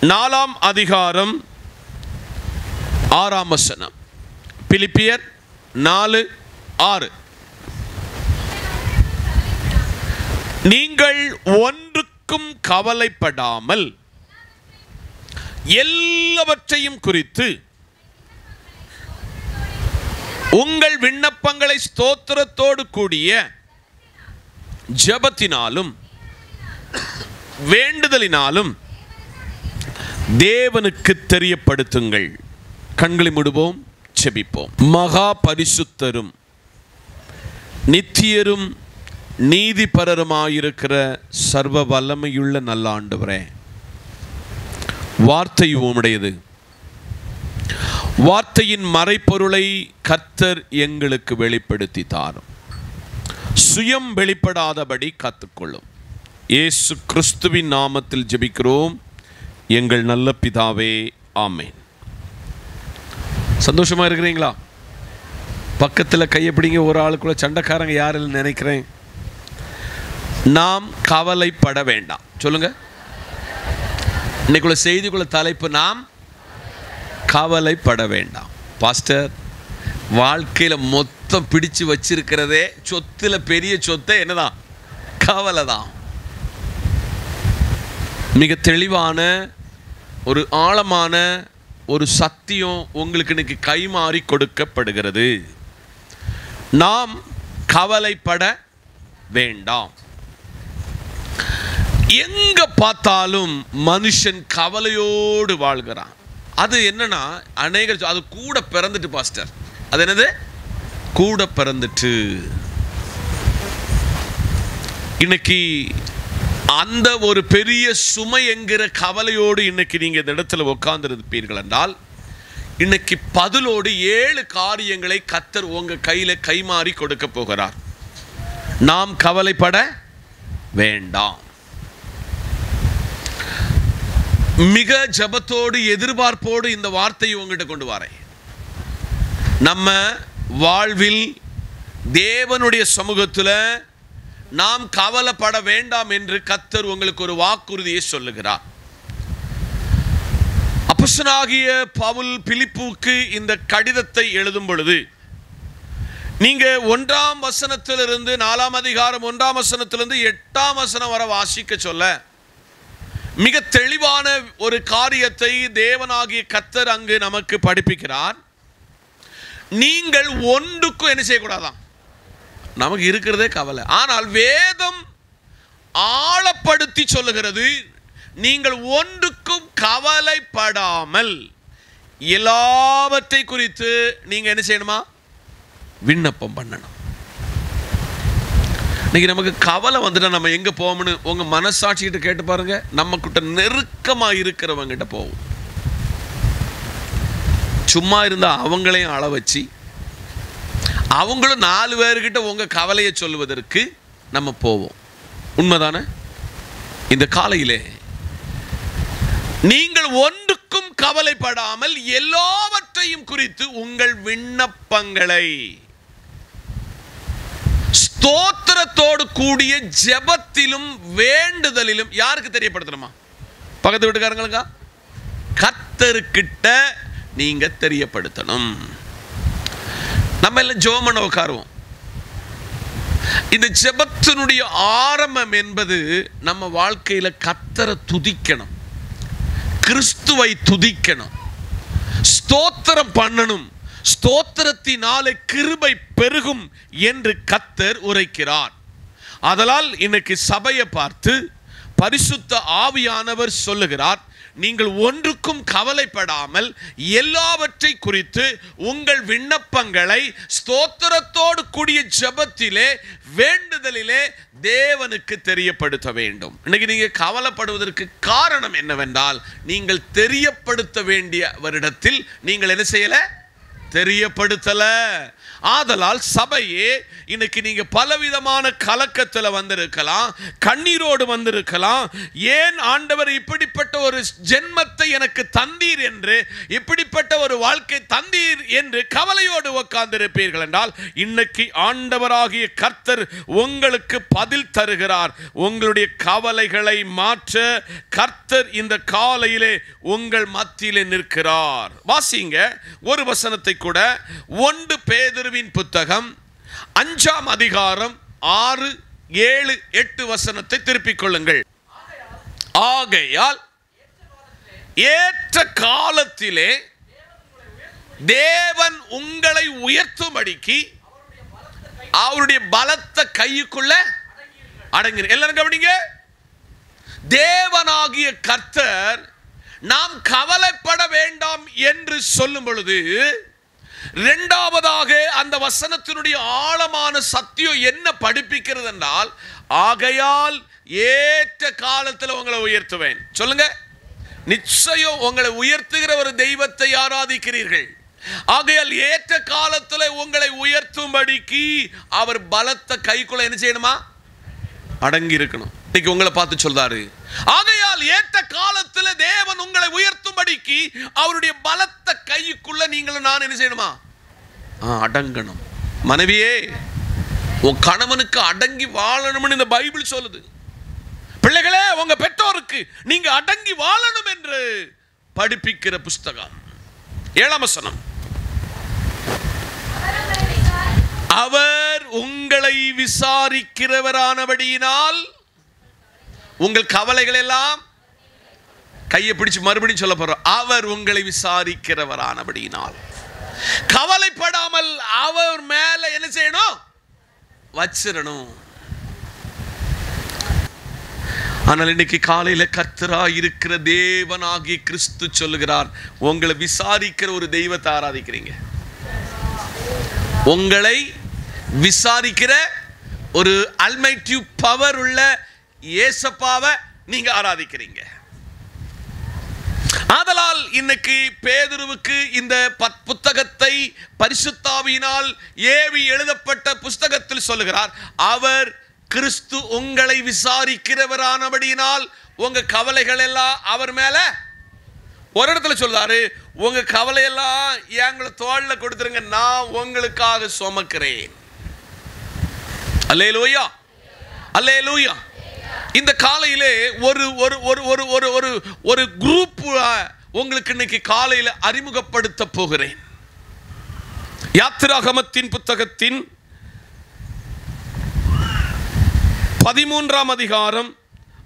4ஆம் அதிகாரம் 6ஆம் வசனம். பிலிப்பியர் 4:6. நீங்கள் ஒன்றுக்கும் கவலைப்படாமல் எல்லாவற்றையும் குறித்து உங்கள் விண்ணப்பங்களை ஸ்தோத்திரத்தோடு கூடிய ஜெபத்தினாலும் வேண்டுதலினாலும் தேவனுக்கு தெரியப்படுத்துங்கள். கண்களை மூடுவோம், ஜெபிப்போம். மகா பரிசுத்தரும் நித்தியரும் நீதிபரருமாயிருக்கிற சர்வ வல்லமையுள்ள நல்ல ஆண்டவரே, வார்த்தை உம்முடையது. வார்த்தையின் மறைப்பொருளை கர்த்தர் எங்களுக்கு வெளிப்படுத்தி தாரும். சுயம் வெளிப்படாதபடி காத்துக்கொள்ளும். இயேசு கிறிஸ்துவின் நாமத்தில் ஜெபிக்கிறோம் எங்கள் நல்ல பிதாவே, ஆமென். சந்தோஷமா இருக்கிறீங்களா? பக்கத்தில் கையை பிடிங்க. ஒரு ஆளுக்குள்ள சண்டைக்காரங்க யாரும் நினைக்கிறேன். நாம் கவலைப்பட வேண்டாம். சொல்லுங்க. இன்னைக்குள்ள செய்திக்குள்ள தலைப்பு, நாம் கவலைப்பட வேண்டாம். பாஸ்டர், வாழ்க்கையில் மொத்தம் பிடிச்சு வச்சிருக்கிறதே சொத்துல பெரிய சொத்தை என்னதான்? கவலை தான். மிக தெளிவான ஒரு ஆழமான ஒரு சத்தியம் உங்களுக்கு இன்னைக்கு கைமாறி கொடுக்கப்படுகிறது. நாம் கவலைப்பட வேண்டாம். எங்க பார்த்தாலும் மனுஷன் கவலையோடு வாழ்கிறான். அது என்னன்னா, அநேகர் அது கூட பிறந்துட்டு பாஸ்டர். அது என்னது? கூட பிறந்துட்டு. இன்னைக்கு அந்த ஒரு பெரிய சுமை என்கிற கவலையோடு இன்னைக்கு நீங்க இந்த இடத்துல உட்கார்ந்திருப்பீர்கள் என்றால், இன்னைக்கு பதிலோடு 7 காரியங்களை கர்த்தர் உங்க கையில கைமாறி கொடுக்க போகிறார். நாம் கவலைப்பட வேண்டாம். மிக ஜபத்தோடு எதிர்பார்ப்போடு இந்த வார்த்தையை உங்ககிட்ட கொண்டு வரேன். நம்ம வாழ்வில் தேவனுடைய சமூகத்தில் நாம் கவலைப்பட வேண்டாம் என்று கர்த்தர் உங்களுக்கு ஒரு வாக்குறுதியை சொல்லுகிறார். அப்போஸ்தலனாகிய பவுல் பிலிப்புவுக்கு இந்த கடிதத்தை எழுதும் பொழுது, நீங்க 1ஆம் வசனத்திலிருந்து 4ஆம் அதிகாரம் 1ஆம் வசனத்திலிருந்து 8ஆம் வசனம் வரை வாசிக்க சொல்ல, மிக தெளிவான ஒரு காரியத்தை தேவனாகிய கர்த்தர் அங்கு நமக்கு படிப்பிக்கிறார். நீங்கள் ஒன்றுக்கும் என்ன செய்யக்கூடாதான்? நமக்கு இருக்கிறதே கவலை. ஆனால் வேதம் ஆழப்படுத்தி சொல்லுகிறது, நீங்கள் ஒன்றுக்கும் கவலைப்படாமல் எல்லாவற்றை குறித்து நீங்க என்ன செய்யணுமா? விண்ணப்பம் பண்ணணும். இன்னைக்கு நமக்கு கவலை வந்துட்டா நம்ம எங்க போவோம்னு உங்க மனசாட்சிக்கிட்ட கேட்டு பாருங்க. நம்ம கிட்ட நெருக்கமா இருக்கிறவங்கிட்ட போவோம். சும்மா இருந்தா அவங்களையும் அள வச்சு அவங்களும் 4 பேர்கிட்ட உங்க கவலையை சொல்லுவதற்கு நம்ம போவோம். உண்மைதானே? இந்த காலையிலே நீங்கள் ஒன்றுக்கும் கவலைப்படாமல் எல்லாவற்றையும் குறித்து உங்கள் விண்ணப்பங்களை ஸ்தோத்திரத்தோடு கூடிய ஜெபத்திலும் வேண்டுதலிலும் யாருக்கு தெரியப்படுத்தணுமா? பக்கத்து வீட்டுக்காரங்களுக்கா? கர்த்தர்கிட்ட நீங்க தெரியப்படுத்தணும். நம்ம எல்லாம் ஜெபம் பண்ண உட்காருவோம். இந்த ஜெபத்தினுடைய ஆரம்பம் என்பது நம்ம வாழ்க்கையில கர்த்தரை துதிக்கணும், கிறிஸ்துவை துதிக்கணும், ஸ்தோத்திரம் பண்ணணும். ஸ்தோத்திரத்தினாலே கிருபை பெருகும் என்று கர்த்தர் உரைக்கிறார். அதனால் இன்னைக்கு சபையை பார்த்து பரிசுத்த ஆவியானவர் சொல்லுகிறார், நீங்கள் ஒன்றுக்கும் கவலைப்படாமல் எல்லாவற்றை குறித்து உங்கள் விண்ணப்பங்களை ஸ்தோத்திரத்தோடு கூடிய ஜெபத்திலே வேண்டுதலிலே தேவனுக்கு தெரியப்படுத்த வேண்டும். இன்னைக்கு நீங்க கவலைப்படுவதற்கு காரணம் என்னவென்றால், நீங்கள் தெரியப்படுத்த வேண்டிய வருடத்தில் நீங்கள் என்ன செய்யல? தெரியப்படுத்தல. ஆதலால் சபையே, இன்னைக்கு நீங்க பலவிதமான கலக்கத்தில் வந்திருக்கலாம், கண்ணீரோடு வந்திருக்கலாம். ஏன் ஆண்டவர் இப்படிப்பட்ட ஒரு ஜென்மத்தை எனக்கு தந்தீர் என்று, இப்படிப்பட்ட ஒரு வாழ்க்கை தந்தீர் என்று கவலையோடு உட்கார்ந்திருப்பீர்கள் என்றால், இன்னைக்கு ஆண்டவராகிய கர்த்தர் உங்களுக்கு பதில் தருகிறார். உங்களுடைய கவலைகளை மாற்ற கர்த்தர் இந்த காலையிலே உங்கள் மத்தியிலே நிற்கிறார். வாசிங்க ஒரு வசனத்தை கூட. 1 பேதுருவின் புத்தகம் 5ஆம் அதிகாரம் 6, 7, 8 வசனத்தை திருப்பிக் கொள்ளுங்கள். ஆகையால் ஏற்ற காலத்திலே தேவன் உங்களை உயர்த்தும்படிக்கு அவருடைய பலத்த கைக்குள்ள அடங்குங்க. எல்லாரும் கவனிங்க. தேவனாகிய கர்த்தர் நாம் கவலைப்பட வேண்டாம் என்று சொல்லும் பொழுது, இரண்டாவதாக அந்த வசனத்தினுடைய ஆழமான சத்தியம் என்ன படிப்பிக்கிறது என்றால், ஆகையால் ஏற்ற காலத்தில் உங்களை உயர்த்துவேன். சொல்லுங்க. நிச்சயம் உங்களை உயர்த்துகிற ஒரு தெய்வத்தை ஆராதிக்கிறீர்கள். ஆகையால் ஏற்ற காலத்தில் உங்களை உயர்த்தும்படிக்கு அவர் பலத்த கைக்குள்ள என்ன செய்யணுமா? அடங்கி இருக்கணும். இன்னைக்கு உங்களை பார்த்து சொல்றாரு, ஆகையால் ஏற்ற காலத்தில் தேவன் உங்களை உயர்த்தும்படிக்கு அவருடைய பலத்த கைக்குள்ள நீங்களும் நான் என்ன செய்யணுமா? அடங்கணும். மனைவியே, உன் கணவனுக்கு அடங்கி வாழணும்னு இந்த பைபிள் சொல்லுது. பிள்ளைகளே, உங்க பெற்றோருக்கு நீங்க அடங்கி வாழணும் என்று படிப்பிக்கிற புஸ்தகம். 7ஆம் வசனம். அவர் உங்களை விசாரிக்கிறவரானபடியினால் உங்கள் கவலைகள் எல்லாம், கையை பிடிச்சு மறுபடியும் சொல்ல போறோம், அவர் உங்களை விசாரிக்கிறவரானபடியினால் கவலைப்படாமல் அவர் மேல என்ன செய்யணும்? வச்சிரணும். ஆனால் இன்னைக்கு காலையில கர்த்தராய் இருக்கிற தேவனாகிய கிறிஸ்து சொல்லுகிறார், உங்களை விசாரிக்கிற ஒரு தெய்வத்தை ஆராதிக்கிறீங்க. உங்களை விசாரிக்கிற ஒரு அல்மைட்டி பவர் உள்ள இயேசப்பாவை நீங்க ஆராதிக்கிறீங்க. ஆதலால் இன்னைக்கு பேதுருவுக்கு இந்த புத்தகத்தை பரிசுத்தாவியினால் ஏவி எழுதப்பட்ட புஸ்தகத்தில் சொல்லுகிறார், அவர் கிறிஸ்து உங்களை விசாரிக்கிறவரானபடியினால் உங்க கவலைகள் எல்லாம் அவர் மேல. ஒரு இடத்துல சொல்றாரு, உங்க கவலையெல்லாம் எங்களை தோள்ல கொடுத்துருங்க, நான் உங்களுக்காக சுமக்கிறேன். அல்லேலூயா, அல்லேலூயா. இந்த காலையிலே ஒரு ஒரு ஒரு ஒரு ஒரு ஒரு ஒரு குரூப் உங்களுக்கு இன்னைக்கு காலையில் அறிமுகப்படுத்த போகிறேன். யாத்திராகமத்தின் புத்தகத்தின் 13ஆம் அதிகாரம்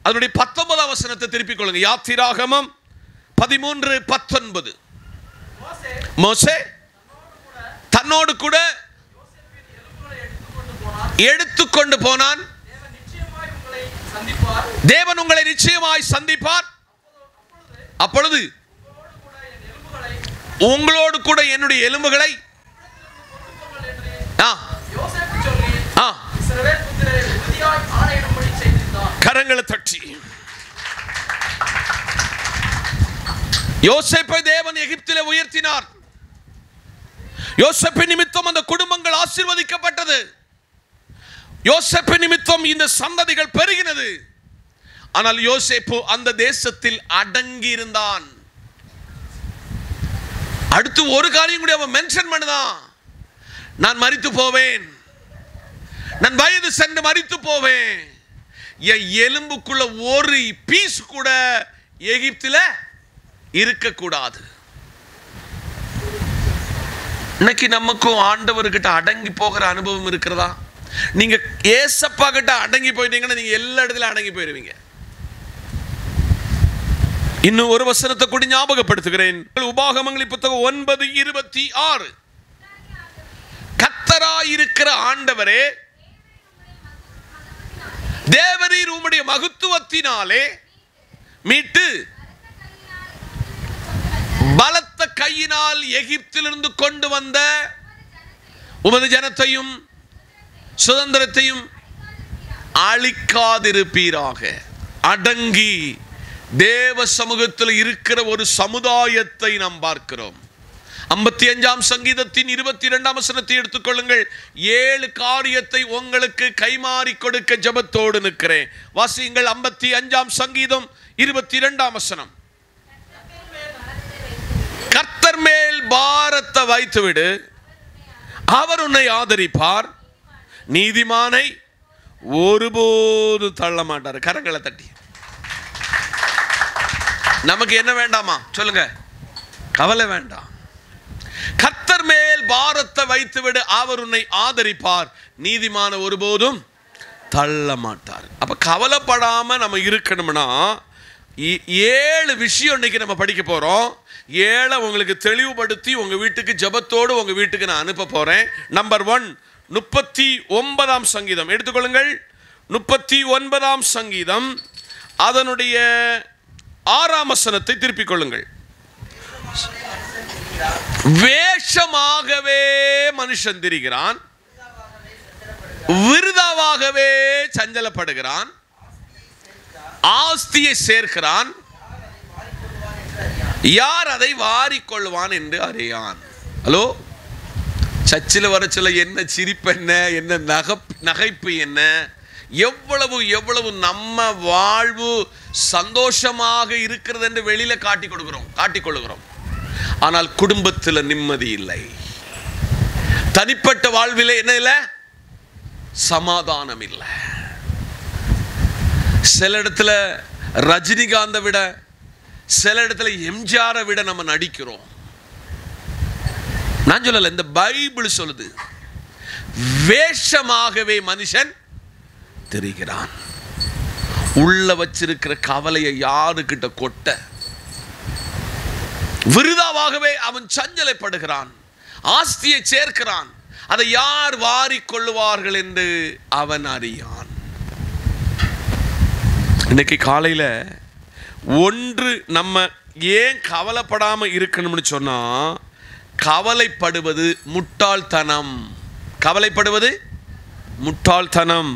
அதனுடைய 19ஆம் வசனத்தை திருப்பிக் கொள்ளுங்க. யாத்திராகமம் 13:19. மோசே தன்னோடு கூட எடுத்துக்கொண்டு போனான். தேவன் உங்களை நிச்சயமாய் சந்திப்பார். அப்பொழுது உங்களோடு கூட என்னுடைய எலும்புகளை கரங்களை தட்டி. யோசேப்பை தேவன் எகிப்திலே உயர்த்தினார். யோசேப்பு நிமித்தம் அந்த குடும்பங்கள் ஆசீர்வதிக்கப்பட்டது. யோசேப்பு நிமித்தம் இந்த சந்ததிகள் பெருகினது. ஆனால் யோசேப்பு அந்த தேசத்தில் அடங்கி இருந்தான். அடுத்து ஒரு காரியம் கூட அவன் மென்ஷன் பண்ணுதான், நான் மரித்து போவேன், நான் வயது சென்று மரித்து போவேன், என் எலும்புக்குள்ள ஒரு பீஸ் கூட எகிப்தில இருக்கக்கூடாது. இன்னைக்கு நமக்கும் ஆண்டவர்கிட்ட அடங்கி போகிற அனுபவம் இருக்கிறதா? நீங்க ஏசப்பா கிட்ட அடங்கி போயிட்டீங்கன்னா நீங்க எல்லா இடத்துலயும் அடங்கி போயிருவீங்க. இன்னும் ஒரு வசனத்தை கூட ஞாபகப்படுத்துகிறேன். உபாகமங்களின் புத்தகம் 9:26. கர்த்தராயிருக்கிற ஆண்டவரே, தேவரீர் உம்முடைய மகத்துவத்தினாலே மீட்டு பலத்த கையினால் எகிப்திலிருந்து கொண்டு வந்த உமது ஜனத்தையும் சுதந்திரத்தையும் அழிக்காதிருப்பீராக. அடங்கி தேவ சமூகத்தில் இருக்கிற ஒரு சமுதாயத்தை நாம் பார்க்கிறோம். 55 சங்கீதத்தின் 22 வசனத்தை எடுத்துக்கொள்ளுங்கள். 7 காரியத்தை உங்களுக்கு கைமாறி கொடுக்க ஜெபத்தோடு நிற்கிறேன். வாசியுங்கள். 55 சங்கீதம் 22 வசனம். கர்த்தர் மேல் பாரத்தை வைத்துவிடு, அவர் உன்னை ஆதரிப்பார், நீதிமானை ஒருபோது தள்ள மாட்டார். கரங்களை தட்டி. நமக்கு என்ன வேண்டாமா சொல்லுங்க? கவலை வேண்டாம். கர்த்தர் மேல் பாரத்தை வைத்துவிடு, அவர் உன்னை ஆதரிப்பார், நீதிமான ஒருபோதும் தள்ள மாட்டார். அப்ப கவலைப்படாம நம்ம இருக்கணும்னா 7 விஷயம் இன்னைக்கு நம்ம படிக்க போறோம். 7 உங்களுக்கு தெளிவுபடுத்தி உங்க வீட்டுக்கு ஜெபத்தோடு உங்க வீட்டுக்கு நான் அனுப்ப போறேன். நம்பர் 1, 39 சங்கீதம் எடுத்துக்கொள்ளுங்கள். 39 சங்கீதம் அதனுடைய 6 வசனத்தை திருப்பிக் கொள்ளுங்கள். வேஷமாகவே மனுஷன் திரிகிறான், விருதாவாகவே சஞ்சலப்படுகிறான், ஆஸ்தியை சேர்க்கிறான், யார் அதை வாரிக்கொள்வான் என்று அறியான். ஹலோ, சர்ச்சில் வர சொல்ல என்ன சிரிப்பு என்ன, என்ன நகைப்பு என்ன, எவ்வளவு எவ்வளவு நம்ம வாழ்வு சந்தோஷமாக இருக்கிறது என்று வெளியில காட்டிக்கொள்கிறோம். ஆனால் குடும்பத்தில் நிம்மதி இல்லை, தனிப்பட்ட வாழ்வில் என்ன இல்லை, சமாதானம் இல்லை. சில இடத்துல ரஜினிகாந்தை விட, சில இடத்துல எம்ஜிஆரை விட நம்ம நடிக்கிறோம். நான் சொல்லல, இந்த பைபிள் சொல்லுது, வேஷமாகவே மனுஷன் தெரிகிறான். உள்ள வச்சிருக்கிற கவலையை யாருக்கிட்ட கொட்ட, விருதாவாகவே அவன் சஞ்சலப்படுகிறான், ஆஸ்தியை சேர்க்கிறான், அதை யார் வாரிக்கொள்ளுவார்கள் என்று அவன் அறியான். இன்னைக்கு காலையில் ஒன்று நம்ம ஏன் கவலைப்படாம இருக்கணும்னு சொன்னா, கவலைப்படுவது முட்டாள்தனம்,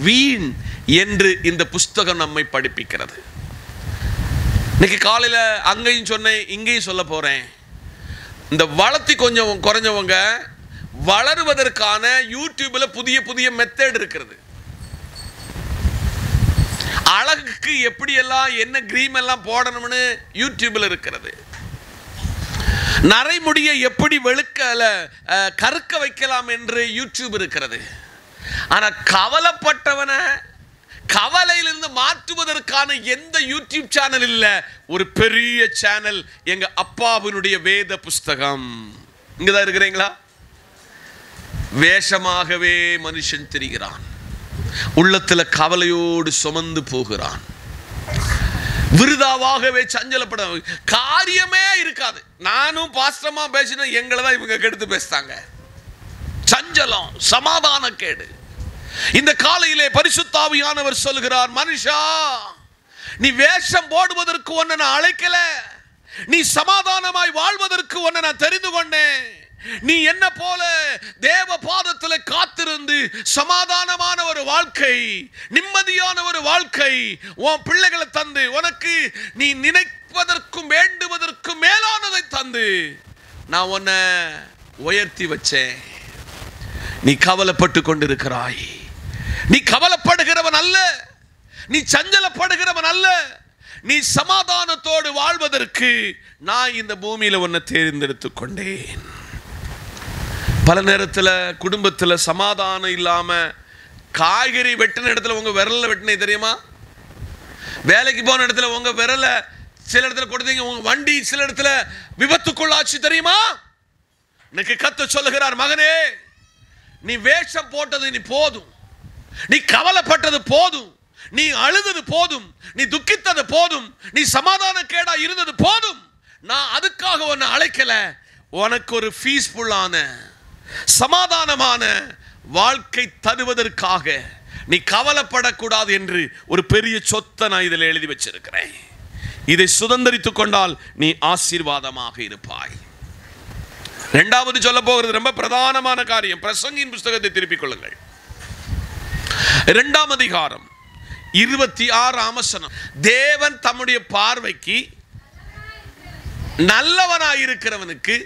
வீண் என்று இந்த புஸ்தகம் நம்மை படிப்பிக்கிறது. இன்னைக்கு காலையில் அங்கேயும் சொன்னேன், இங்கேயும் சொல்ல போறேன். இந்த வளர்த்தி கொஞ்சம் குறைஞ்சவங்க வளருவதற்கான யூடியூப்ல புதிய புதிய மெத்தட் இருக்கிறது. அழகுக்கு எப்படி எல்லாம் என்ன கிரீம் எல்லாம் போடணும்னு யூடியூப்ல இருக்கிறது. நரைமுடியை எப்படி கருக்க வைக்கலாம் என்று யூடியூப் இருக்கிறது. ஆனா கவலைப்பட்டவனை கவலையிலிருந்து மாற்றுவதற்கான எந்த யூடியூப் சேனல் இல்ல. ஒரு பெரிய சேனல் எங்க அப்பாவினுடைய வேத புஸ்தகம். இங்கதான் இருக்கிறீங்களா? வேஷமாகவே மனுஷன் திரிகிறான், உள்ளத்துல கவலையோடு சுமந்து போகிறான், விருதாவாகவே சஞ்சலப்பட, காரியமே இருக்காது. நானும் பாஸ்டமா பேசின எங்களை தான் இவங்க கெடுத்து பேசுறாங்க. சஞ்சலம், சமாதான கேடு. இந்த காலையிலே பரிசுத்த ஆவியானவர் சொல்கிறார், மனுஷா, நீ வேஷம் போடுவதற்கு உன்னை நான் அழைக்கல, நீ சமாதானமாய் வாழ்வதற்கு உன்னை நான் தெரிந்து கொண்டேன். நீ என்ன போல தேவ பாதத்தில் காத்திருந்து சமாதானமான ஒரு வாழ்க்கை, நிம்மதியான ஒரு வாழ்க்கை உன் பிள்ளைகளை தந்து, உனக்கு நீ நினைப்பதற்கும் வேண்டுவதற்கும் மேலானதை தந்து நான் உன்னை உயர்த்தி வச்சேன். நீ கவலைப்பட்டு கொண்டிருக்கிறாய். நீ கவலைப்படுகிறவன் அல்ல, நீ சஞ்சலப்படுகிறவன் அல்ல. நீ சமாதானத்தோடு வாழ்வதற்கு நான் இந்த பூமியில உன்னை தேர்ந்தெடுத்துக் கொண்டேன். பல நேரத்தில் குடும்பத்தில் சமாதானம் இல்லாம, காய்கறி வெட்டின இடத்துல உங்க விரல்ல வெட்டினே தெரியுமா? வேலைக்கு போன இடத்துல உங்க விரல சில இடத்துல கொடுத்தீங்க, உங்க வண்டி சில இடத்துல விபத்துக்குள்ளாச்சு தெரியுமா? இன்னைக்கு கர்த்தர் சொல்லுகிறார், மகனே, நீ வேஷம் போட்டது நீ போதும், நீ கவலைப்பட்டது போதும், நீ அழுதது போதும், நீ துக்கித்தது போதும், நீ சமாதான கேடா இருந்தது போதும். நான் அதுக்காக உன்னை அழைக்கல, உனக்கு ஒரு பீஸ்ஃபுல்லான சமாதானமான வாழ்க்கை தருவதற்காக நீ கவலைப்படக்கூடாது என்று ஒரு பெரிய சொத்தை நான் இதில் எழுதி வச்சிருக்கிறேன். இதை சுதந்திரித்துக் கொண்டால் நீ ஆசீர்வாதமாக இருப்பாய். இரண்டாவது சொல்ல போகிறது ரொம்ப பிரதானமான காரியம். பிரசங்கியின் புஸ்தகத்தை திருப்பிக் கொள்ளுங்கள். 2ஆம் அதிகாரம் 26ஆம் வசனம். தேவன் தம்முடைய பார்வைக்கு நல்லவனாயிருக்கிறவனுக்கு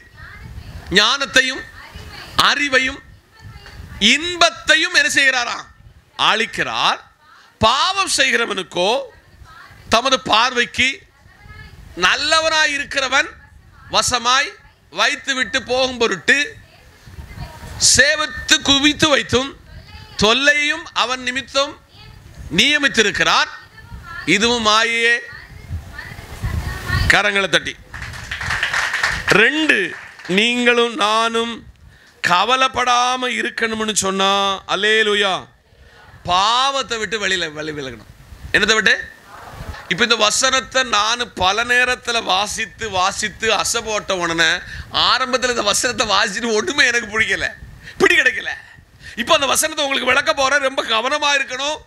ஞானத்தையும் அறிவையும் இன்பத்தையும் என்ன செய்கிறாராம்? அளிக்கிறார். பாவம் செய்கிறவனுக்கோ தமது பார்வைக்கு நல்லவனாய் இருக்கிறவன் வசமாய் வைத்து விட்டு போகும் பொருட்டு சேவத்து குவித்து வைத்தும் தொல்லையும் அவன் நிமித்தம் நியமித்திருக்கிறார். இதுவும் மாயையே. கரங்களை தட்டி. 2, நீங்களும் நானும் கவலைப்படாம இருக்கணும்னு சொன்னா அல்லேலூயா, பாவத்தை விட்டு வெளியில விலகணும். என்னத்தை விட்டு? இப்ப இந்த வசனத்தை நான் பல நேரத்தில் வாசித்து அசை போட்ட உடனே ஆரம்பத்தில் இந்த வசனத்தை வாசிட்டு ஒண்ணுமே எனக்கு பிடி கிடைக்கல. இப்போ அந்த வசனத்தை உங்களுக்கு விளக்க போறேன். ரொம்ப கவனமா இருக்கணும்.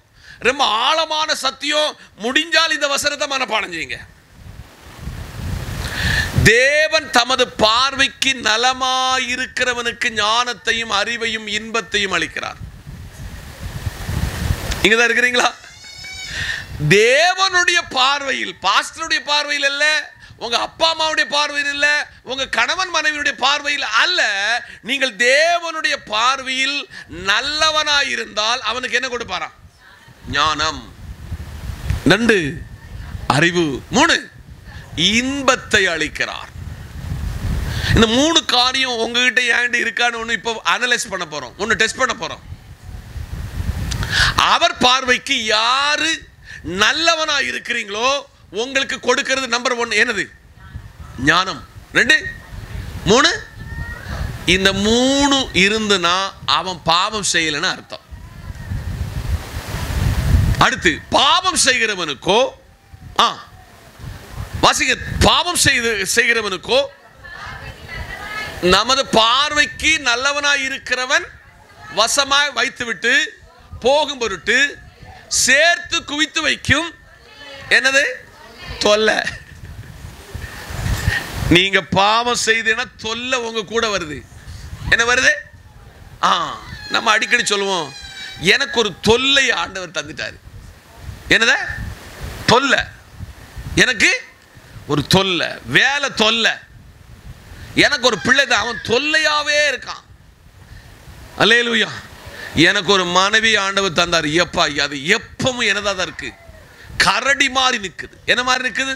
ரொம்ப ஆழமான சத்தியம். முடிஞ்சால் இந்த வசனத்தை மனப்பாடம் செய்யுங்க. தேவன் தமது பார்வைக்கு நலமாயிருக்கிறவனுக்கு ஞானத்தையும் அறிவையும் இன்பத்தையும் அளிக்கிறார். இங்கதான் இருக்கிறீங்களா? தேவனுடைய பார்வையில், பாஸ்டருடைய பார்வையில் அல்ல, உங்க அப்பா அம்மாவுடைய பார்வையில் இல்ல, உங்க கணவன் மனைவியுடைய பார்வையில் அல்ல. நீங்கள் தேவனுடைய பார்வையில் நல்லவனாயிருந்தால் அவனுக்கு என்ன கொடுப்பாராம்? ஞானம். 2, அறிவு. 3, இன்பத்தை அளிக்கிறார். இந்த 3 காரியம் உங்ககிட்ட ஏன்ட்டு இருக்கான்னு ஒன்று இப்போ அனலைஸ் பண்ண போறோம், ஒன்று டெஸ்ட் பண்ண போறோம். அவர் பார்வைக்கு யாரு நல்லவனா இருக்கிறீங்களோ உங்களுக்கு கொடுக்கிறது நம்பர் 1 என்னது? ஞானம். 2, 3. இந்த 3 இருந்துனா அவன் பாவம் செய்யலன்னு அர்த்தம். அடுத்து பாவம் செய்கிறவனுக்கோ வாசிக்க, பாவம் செய்கிறவனுக்கோ நமது பார்வைக்கு நல்லவனாய் இருக்கிறவன் வசமாய் வைத்துவிட்டு போகும் பொருட்டு சேர்த்து குவித்து வைக்கும் என்னது? தொல்லை. நீங்க பாவம் செய்தீங்கன்னா தொல்லை உங்க கூட வருது. என்ன வருது? நம்ம அடிக்கடி சொல்லுவோம், எனக்கு ஒரு தொல்லை ஆண்டவர் தந்துட்டாரு. என்னத தொல்லை? எனக்கு ஒரு தொல்லை, வேலை தொல்லை. எனக்கு ஒரு பிள்ளை தான், அவன் தொல்லையாவே இருக்கான். அல்லேலூயா. எனக்கு ஒரு மனைவி ஆண்டவர் தந்தார். எப்பா அது எப்பவும் என்னதான் இருக்கு? கரடி மாறி நிற்குது. என்ன மாதிரி நிற்குது?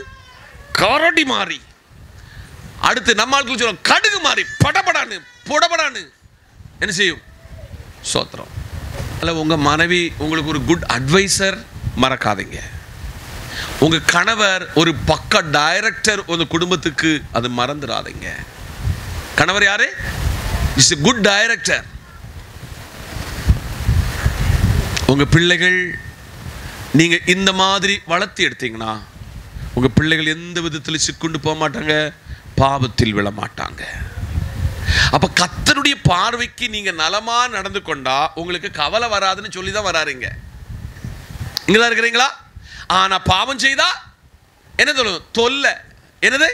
கரடி மாறி. அடுத்து நம்ம ஆட்கள் சொல்லுவோம் கடுகு மாறி படபடான்னு புடபடான்னு என்ன செய்யும்? சோத்திரம். அல்ல, உங்க மனைவி உங்களுக்கு ஒரு குட் அட்வைசர் மறக்காதீங்க. உங்க கணவர் ஒரு பக்க டைரக்டர் உங்க குடும்பத்துக்கு, அது மறந்துடாதீங்க. கணவர் யாரு? Is a good director. உங்க பிள்ளைகள் நீங்க இந்த மாதிரி வளர்த்தி எடுத்தீங்கன்னா உங்க பிள்ளைகள் எந்த விதத்தில் சிக்குண்டு போக மாட்டாங்க, பாவத்தில் விழ மாட்டாங்க. அப்ப கர்த்தருடைய பார்வைக்கு நீங்க நலமா நடந்து கொண்டா உங்களுக்கு கவலை வராதுன்னு சொல்லி தான் வராருங்க. இங்கதான் இருக்கிறீங்களா? ஆனா பாவம் செய்தா என்ன சொல்லும்? தொல்லை. என்னது?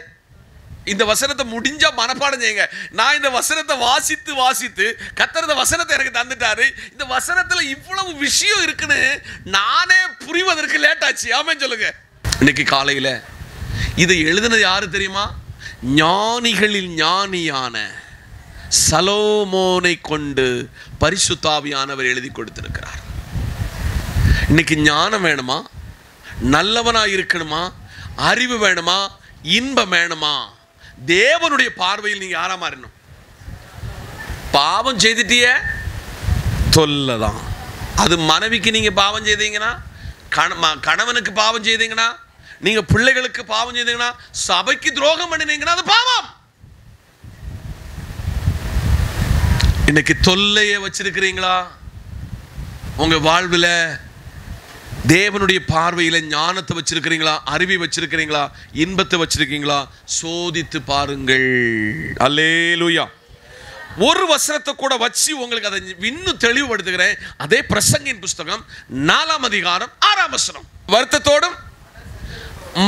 இந்த வசனத்தை முடிஞ்சா மனப்பாடம் செய்யுங்க. நான் இந்த வசனத்தை வாசித்து கர்த்தர் இந்த வசனத்தை எனக்கு தந்துட்டாரு. இந்த வசனத்துல இவ்வளவு விஷயம் இருக்குன்னு நானே புரிவதற்கு லேட் ஆச்சு. ஆமென் சொல்லுங்க. இன்னைக்கு காலையில இதை எழுதினது யாரு தெரியுமா? ஞானிகளில் ஞானியான சலோமோனை கொண்டு பரிசுத்த ஆவியானவர் எழுதி கொடுத்திருக்கிறார். இன்னைக்கு ஞானம் வேணுமா? நல்லவனா இருக்கணுமா? அறிவு வேணுமா? இன்பம் வேணுமா? தேவனுடைய பார்வையில் நீங்க யாரா மாறணும்? பாவம் செய்துட்டிய தொல்லதான். அது மனைவிக்கு நீங்க பாவம் செய்தீங்கன்னா, கணவனுக்கு பாவம் செய்தீங்கன்னா, நீங்க பிள்ளைகளுக்கு பாவம் செய்தீங்கன்னா, சபைக்கு துரோகம் பண்ணினீங்கன்னா அது பாவம். இன்னைக்கு தொல்லைய வச்சிருக்கிறீங்களா? உங்க வாழ்வில் தேவனுடைய பார்வையில் ஞானத்தை வச்சிருக்கிறீங்களா? அறிவை வச்சிருக்கிறீங்களா? இன்பத்தை வச்சிருக்கீங்களா? சோதித்து பாருங்கள். அல்லேலூயா. ஒரு வசனத்தை கூட வச்சு உங்களுக்கு அதை இன்னும் தெளிவுபடுத்துகிறேன். அதே பிரசங்கின் புஸ்தகம் 4ஆம் அதிகாரம் 6ஆம் வசனம். வருத்தத்தோடும்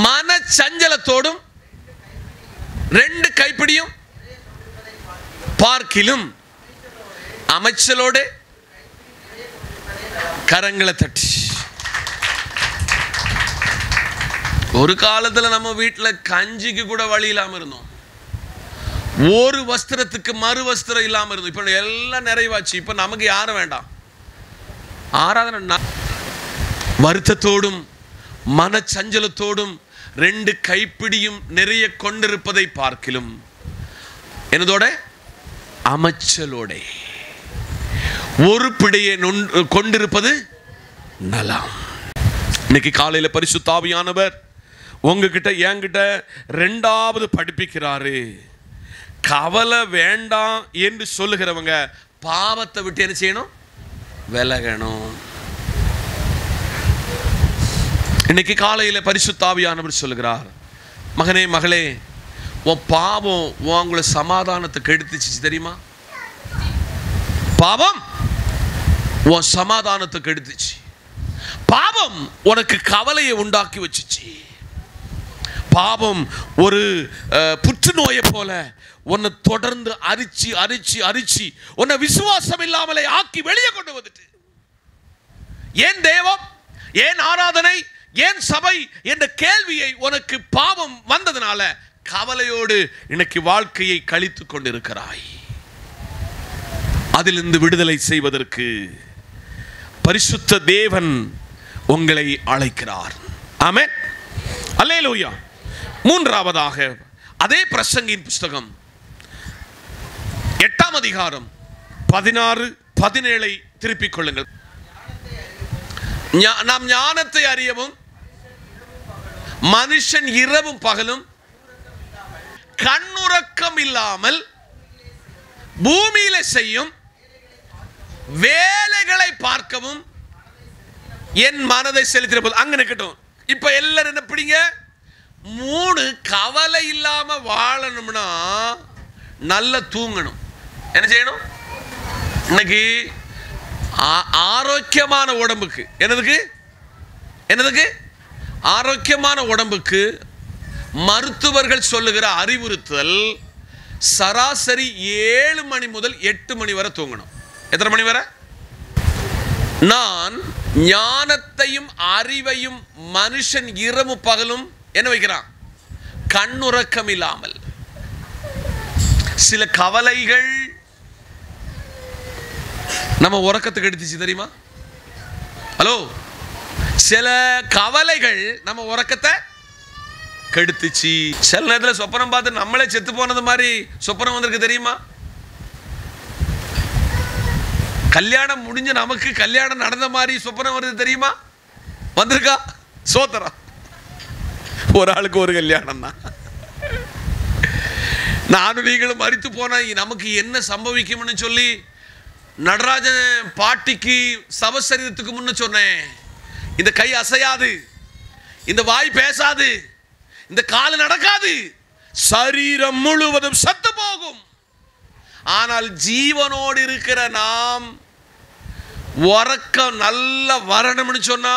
மன சஞ்சலத்தோடும் 2 கைப்பிடியும் பார்க்கிலும் அமைச்சலோடு கரங்களை தட்டி. ஒரு காலத்தில் நம்ம வீட்டில் கஞ்சிக்கு கூட வழி இல்லாமல் இருந்தோம். ஒரு வஸ்திரத்துக்கு மறு வஸ்திரம் இல்லாமல் இருந்தது. இப்போ எல்லாம் நிறைவாச்சு. இப்போ நமக்கு யாரும் வேண்டாம். ஆராதனை வருத்தத்தோடும் மனச்சஞ்சலத்தோடும் 2 கைப்பிடியும் நிறைய கொண்டிருப்பதை பார்க்கிலும் என்னதோட அமைச்சலோட ஒரு பிடியை கொண்டிருப்பது நலம். இன்னைக்கு காலையில் பரிசுத்த ஆவியானவர் உங்ககிட்ட என்கிட்ட 2வது படிப்பிக்கிறாரு. கவலை வேண்டாம் என்று சொல்லுகிறவங்க பாவத்தை விட்டு என்ன செய்யணும்? விலகணும். இன்னைக்கு காலையில் பரிசுத்த ஆவியானவர் சொல்லுகிறார், மகனே மகளே, உன் பாவம் உங்களை சமாதானத்தை கெடுத்துச்சு தெரியுமா? பாவம் உன் சமாதானத்தை கெடுத்துச்சு. பாவம் உனக்கு கவலையை உண்டாக்கி வச்சுச்சு. பாவம் ஒரு புற்றுநோயை போல உன்னை தொடர்ந்து அரிச்சு அரிச்சு அரிச்சு உன்னை விசுவாசம் இல்லாமலே ஆக்கி வெளியே கொண்டு வந்துட்டு, ஏன் தேவம், ஏன் ஆராதனை, ஏன் சபை என்ற கேள்வியை உனக்கு பாவம் வந்ததுனால கவலையோடு இன்னைக்கு வாழ்க்கையை கழித்து கொண்டிருக்கிறாய். அதிலிருந்து விடுதலை செய்வதற்கு பரிசுத்த தேவன் உங்களை அழைக்கிறார். ஆமென், அல்லேலூயா. 3வதாக அதே பிரசங்கின் புஸ்தகம் 8ஆம் அதிகாரம் 16-17 திருப்பிக் கொள்ளுங்கள். நாம் ஞானத்தை அறியவும் மனுஷன் இரவும் பகலும் கண்ணுறக்கம் இல்லாமல் பூமியில செய்யும் வேலைகளை பார்க்கவும் என் மனதை செலுத்தின. அங்க நிக்கட்டும். இப்ப எல்லாரும் என்ன பிடிங்க? 3 கவலை இல்லாம வாழணும்னா நல்லா தூங்கணும். என்ன செய்யணும்? இன்னைக்கு ஆரோக்கியமான உடம்புக்கு என்னதுக்கு ஆரோக்கியமான உடம்புக்கு மருத்துவர்கள் சொல்லுகிற அறிவுறுத்தல் சராசரி 7 மணி முதல் 8 மணி வரை தூங்கணும். எத்தனை மணி வரை? நான் ஞானத்தையும் அறிவையும் மனுஷன் இரவும் பகலும் என்ன வைக்கிறான்? கண்ணுறக்கம் இல்லாமல். சில கவலைகள் நம்ம உறக்கத்துக்கு எடுத்துச்சு தெரியுமா? ஹலோ, சில கவலைகள் நம்ம உறக்கத்தை கெடுத்துச்சு. சில நேரத்தில் சொப்பனம் பார்த்து நம்மளே செத்து போனது மாதிரி சொப்பனம் வந்திருக்கு தெரியுமா? கல்யாணம் முடிஞ்ச நமக்கு கல்யாணம் நடந்த மாதிரி சொப்பனம் வருது தெரியுமா? வந்திருக்கா? சோத்திரம். ஒரு ஆளுக்கு ஒரு கல்யாணம் தான். நானும் நீங்களும் மரித்து போனா நமக்கு என்ன சம்பவிக்கும்னு சொல்லி நடராஜன் பாட்டிக்கு சவசரீரத்துக்கு முன்ன சொன்னேன், இந்த கை அசையாது, இந்த வாய் பேசாது, இந்த கால் நடக்காது, சரீரம் முழுவதும் சத்து போகும். ஆனால் ஜீவனோடு இருக்கிற நாம் உறக்கம் நல்ல வரணும்னு சொன்னா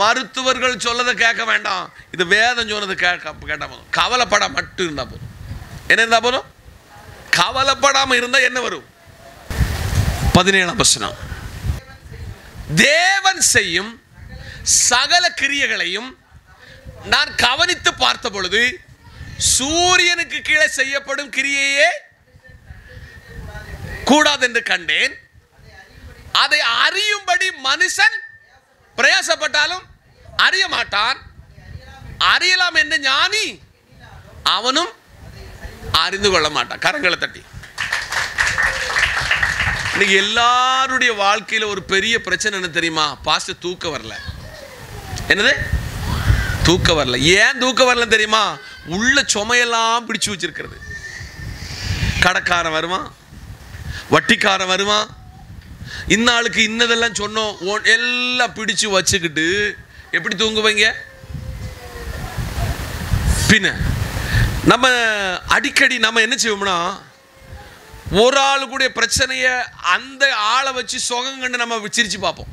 மருத்துவர்கள் சொல்லதை கேட்க வேண்டாம், இது வேதம் சொன்னது கேட்டா போதும். கவலைப்பட மட்டும் இருந்தா போதும். என்ன இருந்தா போதும்? கவலைப்படாம இருந்தா என்ன வரும்? 17ஆம் வசனம், தேவன் செய்யும் சகல கிரியைகளையும் நான் கவனித்து பார்த்த பொழுது சூரியனுக்கு கீழே செய்யப்படும் கிரியையே கூடாது என்று கண்டேன். அதை அறியும்படி மனுஷன் பிரயாசப்பட்டாலும் அறிய மாட்டான். அறியலாம் என்று ஞானி அவனும் அறிந்து கொள்ள மாட்டான். கரங்களை தட்டி. இன்னைக்கு எல்லாருடைய வாழ்க்கையில் ஒரு பெரிய பிரச்சனை என்ன தெரியுமா? பாஸ்டர் தூக்க வரல. என்னது? தூக்க வரல. ஏன் தூக்க வரல தெரியுமா? உள்ள சுமையெல்லாம் பிடிச்சு வச்சிருக்கிறது. கடைக்காரன் வருவான், வட்டிக்காரன் வருவான், இன்னாளுக்கு இன்னதெல்லாம் சொன்னோம், எல்லாம் பிடிச்சு வச்சுக்கிட்டு எப்படி தூங்குவீங்க? பின்ன நம்ம அடிக்கடி நம்ம என்ன செய்வோம்னா, ஒரு ஆளு கூட பிரச்சனைய அந்த ஆளை வச்சு சொகங்கன்னு நம்ம சிரிச்சு பார்ப்போம்.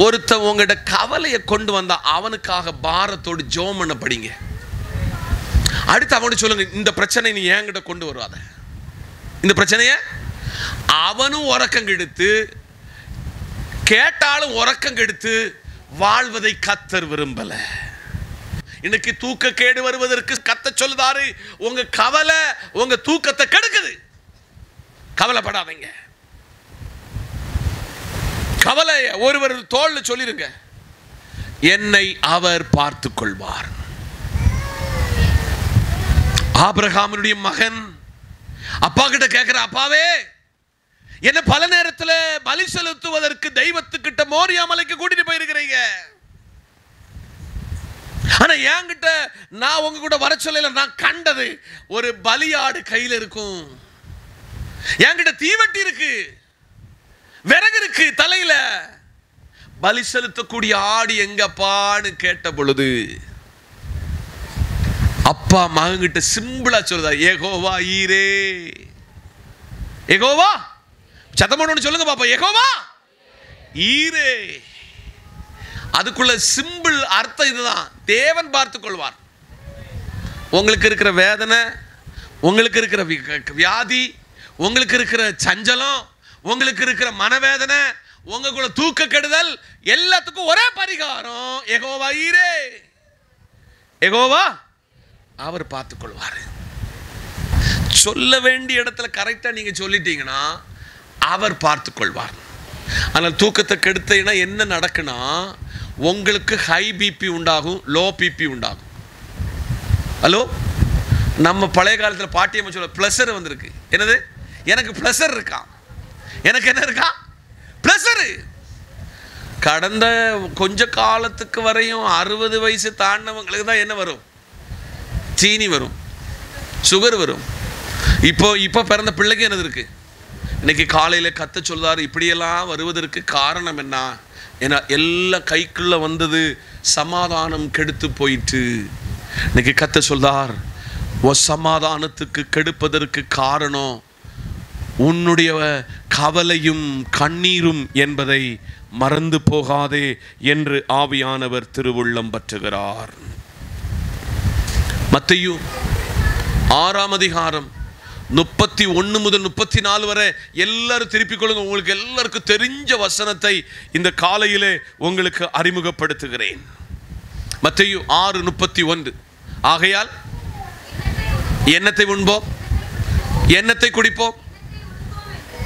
ஒருத்தன் உங்கள்கிட்ட கவலையை கொண்டு வந்தா அவனுக்காக பாரத்தோடு ஜெபம் பண்ண படிங்க. அடுத்து அவனுக்கு சொல்லுங்க, இந்த பிரச்சனை நீ என்கிட்ட கொண்டு வருவாத, இந்த பிரச்சனைய அவனும் உறக்கம் கெடுத்து கேட்டாலும் உறக்கம் கெடுத்து வாழ்வதை கர்த்தர் விரும்பல. இன்னைக்கு தூக்க கேடு வருவதற்கு கர்த்தர் சொல்லுதாரு, உங்க கவலை உங்க தூக்கத்தை கெடுக்குது. கவலைப்படாதீங்க. கவலைய ஒருவர் தோள்ல சொல்லிருங்க, என்னை அவர் பார்த்துக் கொள்வார். ஆபிரகாமுடைய மகன் அப்பா கிட்ட கேட்கிற, அப்பாவே என்ன பல நேரத்துல பலி செலுத்துவதற்கு தெய்வத்துக்கிட்ட மோரியா மலைக்கு கூட்டிட்டு போயிருக்கிறீங்க, ஆனா என்கிட்ட நான் உங்க கூட வர சொல்லல. நான் கண்டது ஒரு பலியாடு கையில இருக்கும், என்கிட்ட தீவட்டி இருக்கு, விறகு இருக்கு தலையில. பலி செலுத்தக்கூடிய ஆடு எங்கப்பான்னு கேட்ட பொழுது அப்பா மகன்கிட்ட சிம்பிளா சொல்லுதா, யெகோவா ஈரே. யெகோவா சத்தமோன்னு சொல்லுங்க பாப்பா, யெகோவா ஈரே. அதுக்குள்ள சிம்பிள் அர்த்தம் இதுதான், தேவன் பார்த்துக் கொள்வார். உங்களுக்கு இருக்கிற வேதனை, உங்களுக்கு இருக்கிற வியாதி, உங்களுக்கு இருக்கிற சஞ்சலம், உங்களுக்கு இருக்கிற மனவேதனை, உங்களுக்குள்ள தூக்க கெடுதல், எல்லாத்துக்கும் ஒரே பரிகாரம், யெகோவா ஈரே. யெகோவா அவர் பார்த்துக் கொள்வார். சொல்ல வேண்டிய இடத்துல கரெக்டா நீங்க சொல்லிட்டீங்கன்னா அவர் பார்த்துக் கொள்வார். ஆனால் தூக்கத்தை கெடுத்தீங்கன்னா என்ன நடக்குன்னா, உங்களுக்கு ஹை பிபி உண்டாகும், லோ பிபி உண்டாகும். ஹலோ, நம்ம பழைய காலத்தில் பாட்டியம்மா சொல்ல ப்ளஸர் வந்திருக்கு. என்னது? எனக்கு ப்ளஸர் இருக்கா, எனக்கு என்ன இருக்கா, ப்ளஸரு. கடந்த கொஞ்ச காலத்துக்கு வரையும் 60 வயசு தாண்டவங்களுக்கு தான் என்ன வரும், சீனி வரும், சுகர் வரும். இப்போ பிறந்த பிள்ளைக்கு என்னது இருக்கு. இன்னைக்கு காலையில் கத்த சொல்றாரு, இப்படியெல்லாம் வருவதற்கு காரணம் என்ன? ஏன்னா எல்லாம் கைக்குள்ள வந்தது, சமாதானம் கெடுத்து போயிட்டு. இன்னைக்கு கத்த சொல்றார், சமாதானத்துக்கு கெடுப்பதற்கு காரணம் உன்னுடைய கவலையும் கண்ணீரும் என்பதை மறந்து போகாதே என்று ஆவியானவர் திருவுள்ளம் பற்றுகிறார். மத்தேயு 6ஆம் அதிகாரம் 31 முதல் 34 வரை எல்லாரும் திருப்பிக் கொள்ளுங்க. உங்களுக்கு எல்லாருக்கும் தெரிஞ்ச வசனத்தை இந்த காலையிலே உங்களுக்கு அறிமுகப்படுத்துகிறேன். மத்தேயு 6:31. ஆகையால் எண்ணத்தை உண்போம், எண்ணத்தை குடிப்போம்,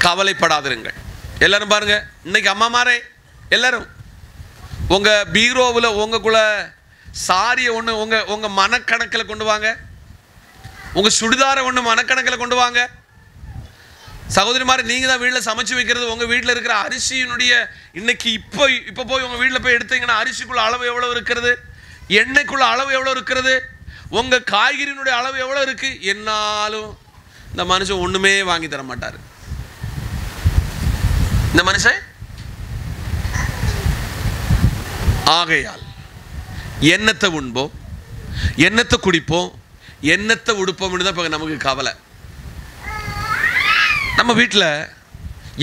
கவலைப்படாதிருங்கள். எல்லாரும் பாருங்க, இன்னைக்கு அம்மாமாரே எல்லாரும் உங்க பீரோவில் உங்களுக்குள்ள சாரியை ஒன்று உங்க மனக்கணக்கில் கொண்டு வாங்க, உங்க சுடிதாரை ஒன்று மனக்கணக்கில் கொண்டு வாங்க. சகோதரிமாரை, நீங்க தான் வீட்டில் சமைச்சு வைக்கிறது. உங்க வீட்டில் இருக்கிற அரிசியினுடைய இன்னைக்கு இப்போ போய் உங்க வீட்டில் போய் எடுத்தீங்கன்னா அரிசிக்குள்ள அளவு எவ்வளவு இருக்கிறது, எண்ணெய்க்குள்ள அளவு எவ்வளவு இருக்கிறது, உங்க காய்கறியினுடைய அளவு எவ்வளவு இருக்கு. என்னாலும் இந்த மனுஷன் ஒண்ணுமே வாங்கி தர மாட்டாரு. இந்த மனுஷன் ஆகையால் எண்ணத்தை உண்போம், எண்ணத்தை குடிப்போம், எண்ணத்தை உடுப்போம்னு தான் இப்போ நமக்கு கவலை. நம்ம வீட்டில்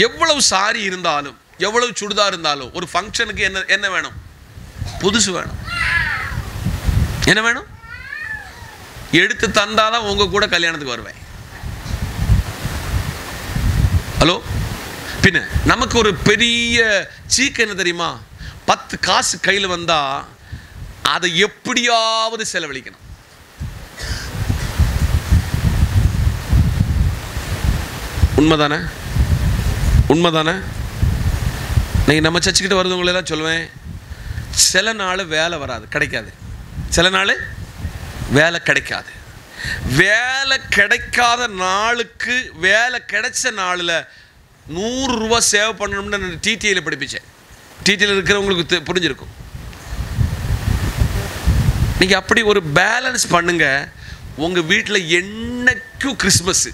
எவ்வளவு சாரி இருந்தாலும், எவ்வளவு சுடிதார் இருந்தாலும், ஒரு ஃபங்க்ஷனுக்கு என்ன வேணும், புதுசு வேணும். என்ன வேணும்? எடுத்து தந்தாதான் உங்க கூட கல்யாணத்துக்கு வருவேன். ஹலோ, பின்ன நமக்கு ஒரு பெரிய சீக்கு என்ன தெரியுமா, 10 காசு கையில் வந்தா அதை எப்படியாவது செலவழிக்கணும். உண்மைதானே? உண்மைதானே? நீங்க நம்ம சர்ச்சுக்கிட்ட வருதுங்களெல்லாம் சொல்லுவேன், சில நாள் வேலை வராது, கிடைக்காது. சில நாள் வேலை கிடைக்காது. வேலை கிடைக்காத நாளுக்கு வேலை கிடைச்ச நாளில் 100 ரூபா சேவ் பண்ணணும்னு நான் டிடிஐயில் படிப்பிச்சேன். டிடிஐயில் இருக்கிறவங்களுக்கு புரிஞ்சிருக்கும். நீங்கள் அப்படி ஒரு பேலன்ஸ் பண்ணுங்க. உங்கள் வீட்டில் என்னைக்கும் கிறிஸ்மஸ்,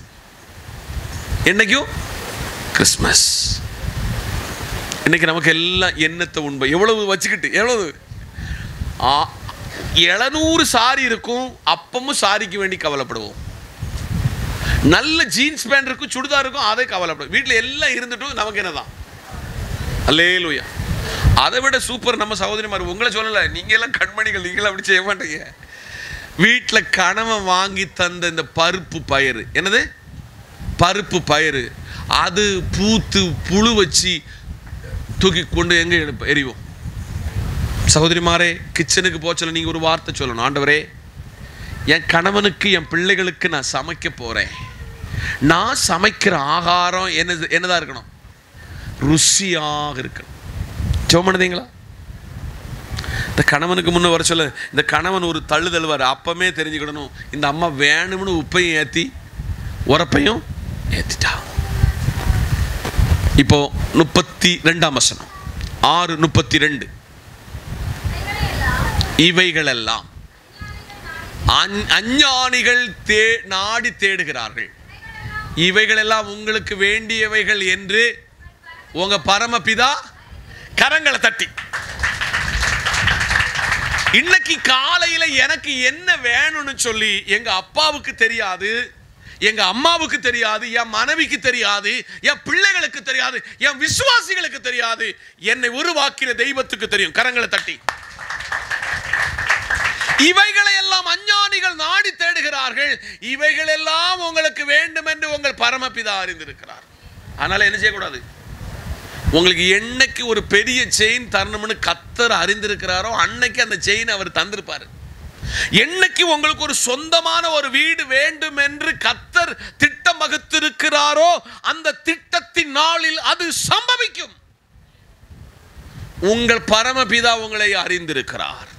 என்னைக்கும் கிறிஸ்மஸ். இன்னைக்கு நமக்கு எல்லாம் எண்ணத்தை உண்மை எவ்வளவு வச்சுக்கிட்டு, எவ்வளவு 700 சாரி இருக்கும், அப்பமும் சாரிக்கு வேண்டி கவலைப்படுவோம். நல்ல ஜீன்ஸ் பேண்ட் இருக்கும், சுடிதார் இருக்கும், அதை கவலைப்படும். வீட்டில் எல்லாம் இருந்துட்டும் நமக்கு என்னதான். அல்லேலூயா. அதை விட சூப்பர் நம்ம சகோதரிமார். உங்களை சொல்லலை, நீங்க எல்லாம் கண்மணிகள், நீங்களும் அப்படி செய்ய மாட்டீங்க. வீட்டில் கணவன் வாங்கி தந்த இந்த பருப்பு பயிறு, என்னது பருப்பு பயிறு, அது பூத்து புழு வச்சு தூக்கி கொண்டு எங்க எரிவோம். சகோதரிமாரே, கிச்சனுக்கு போக சொல்ல நீங்கள் ஒரு வார்த்தை சொல்லணும். ஆண்டவரே, என் கணவனுக்கு என் பிள்ளைகளுக்கு நான் சமைக்க போகிறேன். நான் சமைக்கிற ஆகாரம் என்னதான் இருக்கணும்? ருசியாக இருக்கணும். ஜெபம் பண்ணுதீங்களா? இந்த கணவனுக்கு முன்ன வர சொல்ல, இந்த கணவன் ஒரு தள்ளுதல்வார். அப்பமே தெரிஞ்சுக்கிடணும், இந்த அம்மா வேணும்னு உப்பையும் ஏற்றி உரப்பையும் ஏற்றிட்டா. இப்போ 32ஆம் வசனம், 6:32. இவைகளெல்லாம் அஞ்ஞானிகள் நாடி தேடுகிறார்கள். இவைகளெல்லாம் உங்களுக்கு வேண்டியவைகள் என்று உங்க பரமபிதா கரங்களை தட்டி. இன்னைக்கு காலையில எனக்கு என்ன வேணும்னு சொல்லி எங்க அப்பாவுக்கு தெரியாது, எங்க அம்மாவுக்கு தெரியாது, என் மனைவிக்கு தெரியாது, என் பிள்ளைகளுக்கு தெரியாது, என் விசுவாசிகளுக்கு தெரியாது. என்னை உருவாக்கின தெய்வத்துக்கு தெரியும். கரங்களை தட்டி. இவைகளை எல்லாம் அஞ்ஞானிகள் நாடி தேடுகிறார்கள். இவைகள் எல்லாம் உங்களுக்கு வேண்டும் என்று உங்கள் பரமபிதா அறிந்திருக்கிறார். அதனால என்ன செய்யக்கூடாது? உங்களுக்கு என்னைக்கு ஒரு பெரிய செயின் தரணும்னு கர்த்தர் அறிந்திருக்கிறாரோ அன்னைக்கு அந்த செயின் அவர் தந்திருப்பாரு. என்னைக்கு உங்களுக்கு ஒரு சொந்தமான ஒரு வீடு வேண்டும் என்று கர்த்தர் திட்டம் வகுத்திருக்கிறாரோ அந்த திட்டத்தின் நாளில் அது சம்பவிக்கும். உங்கள் பரமபிதா உங்களை அறிந்திருக்கிறார்.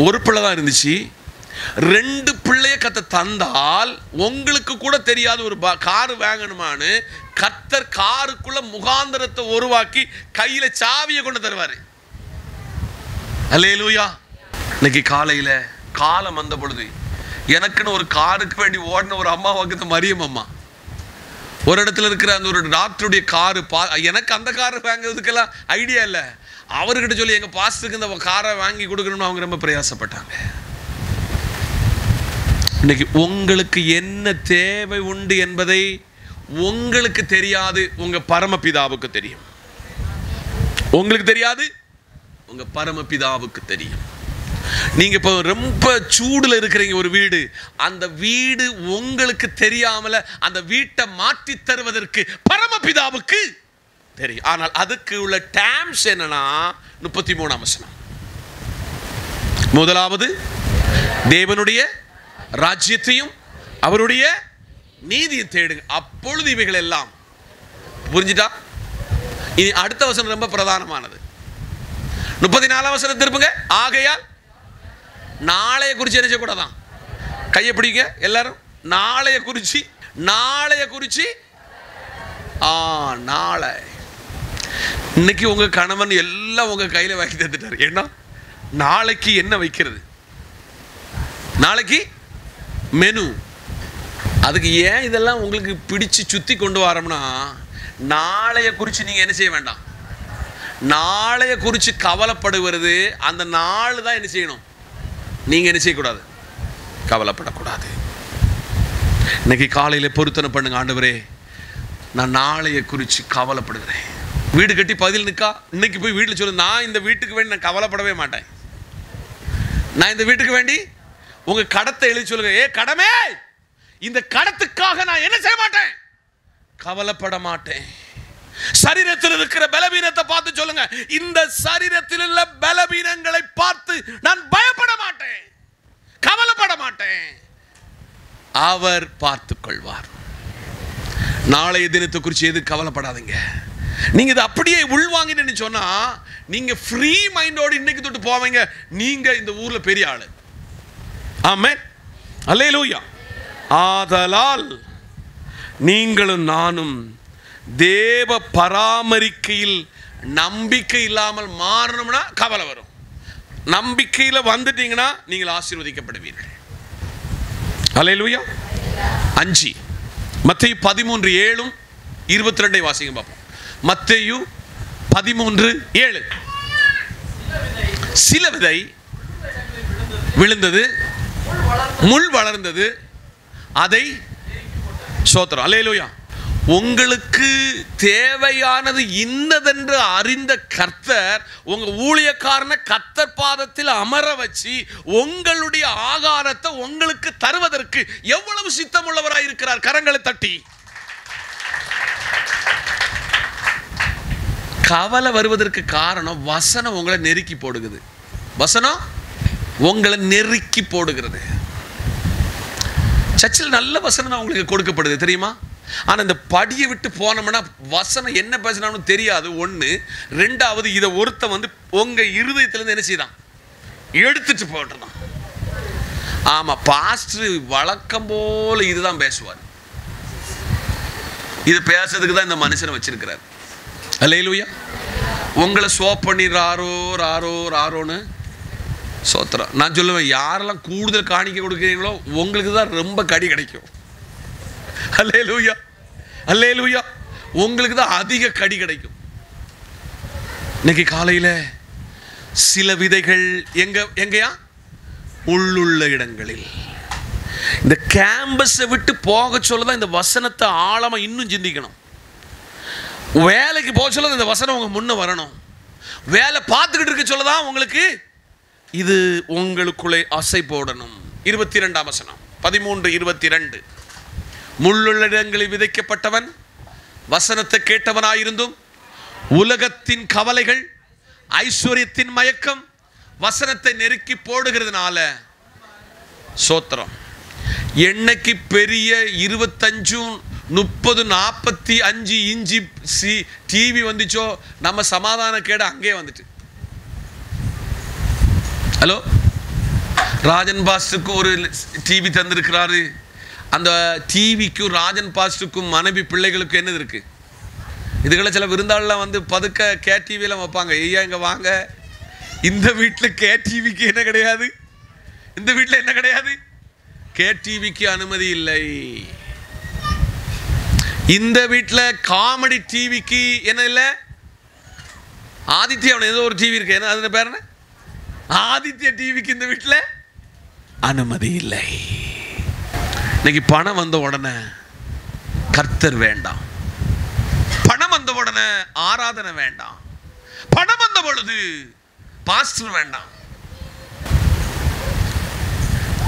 ஒரு பிள்ளை தான் இருந்துச்சு, 2 பிள்ளைய கர்த்தர் தந்தால் உங்களுக்கு கூட தெரியாது ஒரு கார் வாங்கணுமான்னு கர்த்தர் காருக்குள்ள முகாந்திரத்தை உருவாக்கி கையில சாவியை கொண்டு தருவாரு. அல்லேலூயா. இன்னைக்கு காலையில காலம் வந்த பொழுது எனக்குன்னு ஒரு காருக்கு வேண்டி ஓடின ஒரு அம்மா வாக்குது, மரியம் அம்மா. ஒரு இடத்துல இருக்கிற அந்த ஒரு டாக்டருடைய காரு எனக்கு அந்த காரை வாங்குறதுக்கெல்லாம் ஐடியா இல்லை. அவர்கிட்ட சொல்லி எங்க பாஸ்டருக்கு இந்த காரை வாங்கி கொடுக்கணும்னு அவங்க ரொம்ப பிரயாசப்பட்டாங்க. இன்னைக்கு உங்களுக்கு என்ன தேவை உண்டு என்பதை உங்களுக்கு தெரியாது, உங்க பரமபிதாவுக்கு தெரியும். உங்களுக்கு தெரியாது, உங்க பரமபிதாவுக்கு தெரியும். நீங்க இப்போ ரொம்ப சூடுல இருக்கிறீங்க, ஒரு வீடு, அந்த வீடு உங்களுக்கு தெரியாமல அந்த வீட்டை மாற்றி தருவதற்கு பரமபிதாவுக்கு தெரியும். ஆனால் அதுக்கு உள்ள டேம்ஸ் என்னன்னா 33ஆம் வசனம். முதலாவது தேவனுடைய ராஜ்யத்தையும் அவருடைய நீதியை தேடுங்க, அப்பொழுது இவைகள் எல்லாம். புரிஞ்சுட்டா? இனி அடுத்த வசனம் ரொம்ப பிரதானமானது. 34ஆம் வசனம் திருப்புங்க. ஆகையால் நாளைய குறிச்சு என்ன செய்யக்கூடாதான்? கையை பிடிங்க எல்லாரும். நாளைய குறிச்சு நாளை. இன்னைக்கு உங்க கணவன் எல்லாம் உங்க கையில வாங்கி தந்துட்டாரு. ஏன்னா நாளைக்கு என்ன வைக்கிறது, நாளைக்கு மெனு. அதுக்கு ஏன் இதெல்லாம் உங்களுக்கு பிடிச்சு சுத்தி கொண்டு வரோம்னா, நாளைய குறித்து நீங்க என்ன செய்ய வேண்டாம். நாளைய குறித்து கவலைப்படுவது அந்த நாள் தான் என்ன செய்யணும். நீங்க என்ன செய்யக்கூடாது, கவலைப்படக்கூடாது. இன்னைக்கு காலையில பொருத்தனை பண்ணுங்க. ஆண்டவரே, நான் நாளைய குறித்து கவலைப்படுகிறேன். வீடு கட்டி பதில் நிற்கா. இன்னைக்கு போய் வீட்டில் சொல்லு, நான் இந்த வீட்டுக்கு வேண்டி நான் கவலைப்படவே மாட்டேன். நான் இந்த வீட்டுக்கு வேண்டி உங்க கடத்தை எழுதி சொல்லுங்க. ஏ கடமே, இந்த கடத்துக்காக நான் என்ன செய்ய மாட்டேன், கவலைப்பட மாட்டேன். சரீரத்தில் இருக்கிற பலவீனத்தை பார்த்து சொல்லுங்க, இந்த சரீரத்தில் உள்ள பலவீனங்களை பார்த்து நான் பயப்பட மாட்டேன், கவலைப்பட மாட்டேன். அவர் பார்த்துக் கொள்வார். நாளைய தினத்தை குறித்து எது கவலைப்படாதீங்க. நீங்க இதை அப்படியே உள்வாங்கின்னு சொன்னா நீங்க ஃப்ரீ மைண்டோடு இன்னைக்கு தொட்டு போவீங்க. நீங்க இந்த ஊர்ல பெரிய ஆளு. ஆமென், அல்லேலூயா. ஆதலால் நீங்களும் நானும் தேவ பராமரிக்கையில் நம்பிக்கை இல்லாமல் மாறணும்னா கவலை வரும். நம்பிக்கையில வந்துட்டீங்கன்னா நீங்கள் ஆசீர்வதிக்கப்படுவீர்கள். அல்லேலூயா. 5 மத்தேயு 13:7-22 வாசிங்க பாப்போம். மத்தேயு 13:7. சில விதை விழுந்தது, முள் வளர்ந்தது, அதை சோத்திரம். அல்லேலூயா. உங்களுக்கு தேவையானது இன்னதென்று அறிந்த கர்த்தர் உங்க ஊழியக்காரனை கர்த்தர் பாதத்தில் அமர வச்சு உங்களுடைய ஆகாரத்தை உங்களுக்கு தருவதற்கு எவ்வளவு சித்தம் உள்ளவராய் இருக்கிறார். கரங்களை தட்டி கவலை வருவதற்கு காரணம் வசனம் உங்களை நெருக்கி போடுகிறது. வசனம் உங்களை நெருக்கி போடுகிறது. சர்ச்சில் நல்ல வசனம் தான் உங்களுக்கு கொடுக்கப்படுது தெரியுமா? ஆனால் இந்த படியை விட்டு போனோம்னா வசனம் என்ன பேசினாலும் தெரியாது. ஒன்று. ரெண்டாவது, இதை ஒருத்தன் வந்து உங்கள் இருதயத்திலேருந்து என்ன செய்தான், எடுத்துட்டு போட்டுறான். ஆமாம், பாஸ்டர் வழக்கம் போல இதுதான் பேசுவார். இது பேசுறதுக்கு தான் இந்த மனுஷனை வச்சிருக்கிறார். அல்லேலூயா. உங்களை சோப் பண்ணி ராரோ ராரோ ராரோன்னு சோத்திரம். நான் சொல்லுவேன், யாரெல்லாம் கூடுதல் காணிக்க கொடுக்குறீங்களோ உங்களுக்கு தான் ரொம்ப கடி கிடைக்கும். அல்லேலூயா, அல்லேலூயா. உங்களுக்கு தான் அதிக கடி கிடைக்கும். இன்னைக்கு காலையில் சில விதைகள் எங்கயா உள்ளுள்ள இடங்களில், இந்த கேம்பஸை விட்டு போக சொல்லதான் இந்த வசனத்தை ஆழமா இன்னும் சிந்திக்கணும். வேலைக்கு போக சொல்ல இந்த வசனம் உங்க முன்ன வரணும். வேலை பார்த்துக்கிட்டு இருக்க சொல்லதான் உங்களுக்கு இது உங்களுக்குள்ளே அசை போடணும். 22ஆம் வசனம் 13:22. முள்ளுள்ள இடங்களில் விதைக்கப்பட்டவன் வசனத்தை கேட்டவனாயிருந்தும் உலகத்தின் கவலைகள் ஐஸ்வர்யத்தின் மயக்கம் வசனத்தை நெருக்கி போடுகிறதுனால சோத்திரம். என்னைக்கு பெரிய 25, 30, 45 இன்ச்சி டிவி வந்துச்சோ நம்ம சமாதான கேடு அங்கே வந்துட்டு. ஹலோ, ராஜன் பாஸ்டருக்கு ஒரு டிவி தந்திருக்கிறாரு. அந்த டிவிக்கும் ராஜன் பாஸ்டருக்கும் மனைவி பிள்ளைகளுக்கும் என்னது இருக்கு? இதுகளை சில விருந்தாளெலாம் வந்து பதுக்க கேடிவியெல்லாம் வைப்பாங்க. ஐயா இங்கே வாங்க, இந்த வீட்டில் கேடிவிக்கு என்ன கிடையாது, இந்த வீட்டில் என்ன கிடையாது, கேடிவிக்கு அனுமதி இல்லை. இந்த வீட்டில் காமெடி டிவிக்கு என்ன இல்லை, ஆதித்யா ஏதோ ஒரு டிவி இருக்கு, என்ன அது பேர் என்ன, ஆதித்யா டிவிக்கு இந்த வீட்டில் அனுமதி இல்லை. இன்னைக்கு பணம் வந்த உடனே கர்த்தர் வேண்டாம், பணம் வந்த உடனே ஆராதனை வேண்டாம், பணம் வந்த பொழுது பாஸ்டர் வேண்டாம்.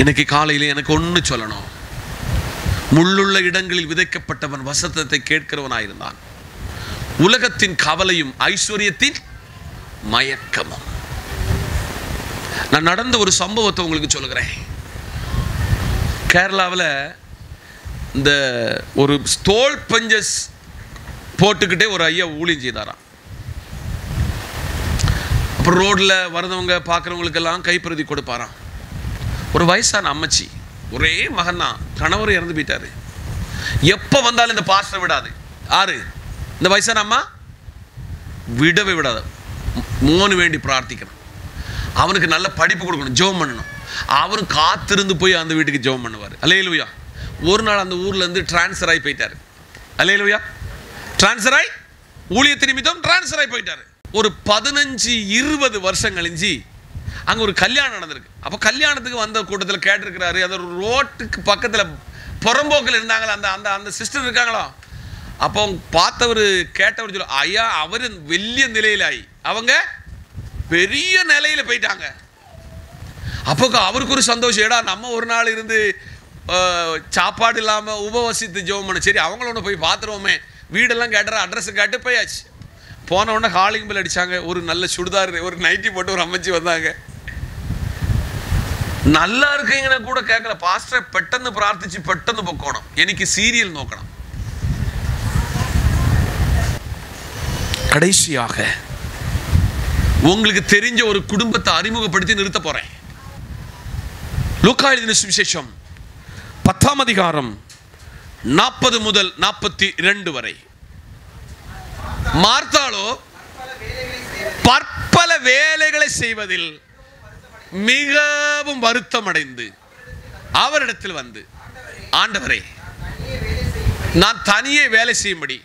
இன்னைக்கு காலையில் எனக்கு ஒன்று சொல்லணும். முள்ளுள்ள இடங்களில் விதைக்கப்பட்டவன் வசனத்தை கேட்கிறவனாயிருந்தான். உலகத்தின் கவலையும் ஐஸ்வர்யத்தின் மயக்கமும். நான் நடந்த ஒரு சம்பவத்தை உங்களுக்கு சொல்லுகிறேன். கேரளாவில் இந்த ஒரு தோல் பஞ்சஸ் போட்டுக்கிட்டே ஒரு ஐயா ஊழியம் செய்தாராம். அப்புறம் ரோட்டில் வரதவங்க பார்க்குறவங்களுக்கெல்லாம் கைப்பிரதி கொடுப்பாராம். ஒரு வயசான அம்மச்சி, ஒரே மகன் தான், கணவர் இறந்து போயிட்டாரு. எப்போ வந்தாலும் இந்த பாஸ்டரை விடாது. ஆறு இந்த வயசான அம்மா விடவே விடாது. மோனு வேண்டி பிரார்த்திக்கணும், அவனுக்கு நல்ல படிப்பு கொடுக்கணும், ஜெபம் பண்ணணும். அவரும் காத்திருந்து போய் அந்த வீட்டுக்கு ஜெபம் பண்ணுவார். அல்லேலூயா. ஒரு நாள் அந்த ஊர்ல இருந்து டிரான்ஸ்ஃபர் ஆகி போயிட்டாரு. அல்லேலூயா. டிரான்ஸ்ஃபர் ஆகி ஊழியத்தின் நிமித்தம் டிரான்ஸ்ஃபர் ஆகி போயிட்டாரு. ஒரு 15-20 வருஷம் கழிஞ்சு அங்கே ஒரு கல்யாணம் நடந்திருக்கு. அப்போ கல்யாணத்துக்கு வந்த கூட்டத்தில் கேட்டிருக்கிறாரு. அது ஒரு ரோட்டுக்கு பக்கத்தில் புறம்போக்கில் இருந்தாங்களா அந்த அந்த அந்த சிஸ்டர் இருக்காங்களோ. அப்போ பார்த்தவர் கேட்டவர் சொல்ல, ஐயா அவர் வெளிய நிலையிலாயி அவங்க பெரிய நிலையில் போயிட்டாங்க. அப்போ அவருக்கு ஒரு சந்தோஷம். ஏடா நம்ம ஒரு நாள் இருந்து சாப்பாடு இல்லாமல் உபவசித்து ஜெபம் பண்ண, சரி அவங்களோட போய் பார்த்துருவோமே. வீடெல்லாம் கேட்டார், அட்ரஸ் கேட்டு போயாச்சு. போன உடனே காலிங் பெல் அடித்தாங்க. ஒரு நல்ல சுடிதார், ஒரு நைட்டி போட்டு ஒரு அம்மச்சி வந்தாங்க. நல்லா இருக்கீங்கன்னா கூட கேட்கல. பாஸ்டரை பெட்டன்னு பிரார்த்திச்சு பெட்டன்னு போக்கணும், எனக்கு சீரியல் நோக்கணும். கடைசியாக உங்களுக்கு தெரிஞ்ச ஒரு குடும்பத்தை அறிமுகப்படுத்தி நிறுத்த போறேன். லூக்கா எழுதின சுவிசேஷம் 10ஆம் அதிகாரம் 40 முதல் 42 வரை. மார்த்தாளோ பற்பல வேலைகளை செய்வதில் மிகவும் வருத்தம் அடைந்து அவரிடத்தில் வந்து, ஆண்டவரே நான் தனியே வேலை செய்யும்படி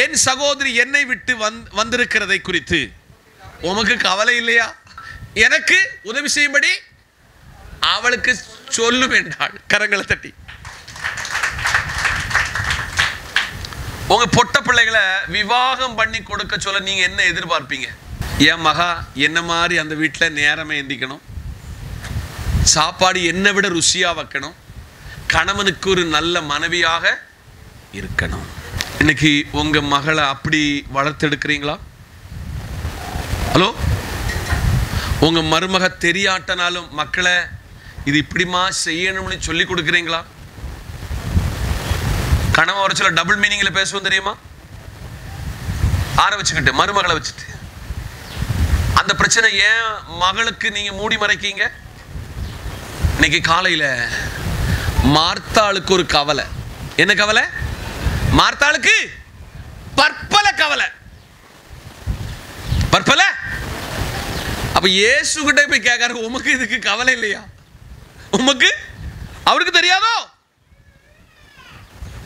என் சகோதரி என்னை விட்டு வந்திருக்கிறதை குறித்து உமக்கு கவலை இல்லையா? எனக்கு உதவி செய்யும்படி அவளுக்கு சொல்லு வேண்டாள். கரங்களை தட்டி. உங்க பொட்ட பிள்ளைகளை விவாகம் பண்ணி கொடுக்க சொல்ல நீங்க என்ன எதிர்பார்ப்பீங்க? என் மகா என்ன மாதிரி அந்த வீட்டில் நேரமே எந்திக்கணும், சாப்பாடு என்னை விட ருசியா வைக்கணும், கணவனுக்கு ஒரு நல்ல மனைவியாக இருக்கணும். இன்னைக்கு உங்க மகளை அப்படி வளர்த்தெடுக்கிறீங்களா? ஹலோ, உங்க மருமக தெரியாட்டனாலும் மக்களை இது இப்படிமா செய்யணும்னு சொல்லி கொடுக்குறீங்களா? கணவன் ஒரு சில டபுள் மீனிங்ல பேசுவோம் தெரியுமா? ஆர வச்சுக்கிட்டு மருமகளை வச்சுட்டு அந்த பிரச்சனை ஏன் மகளுக்கு நீங்க மூடி மறைக்கீங்க? இன்னைக்கு காலையில மார்த்தாளுக்கு ஒரு கவலை. என்ன கவலை? மார்த்தாளுக்கு பற்பல கவலை. பற்பல. அப்ப இயேசு கிட்ட போய் கேட்காரு, உமக்கு இதுக்கு கவலை இல்லையா? உமக்கு அவருக்கு தெரியாதோ?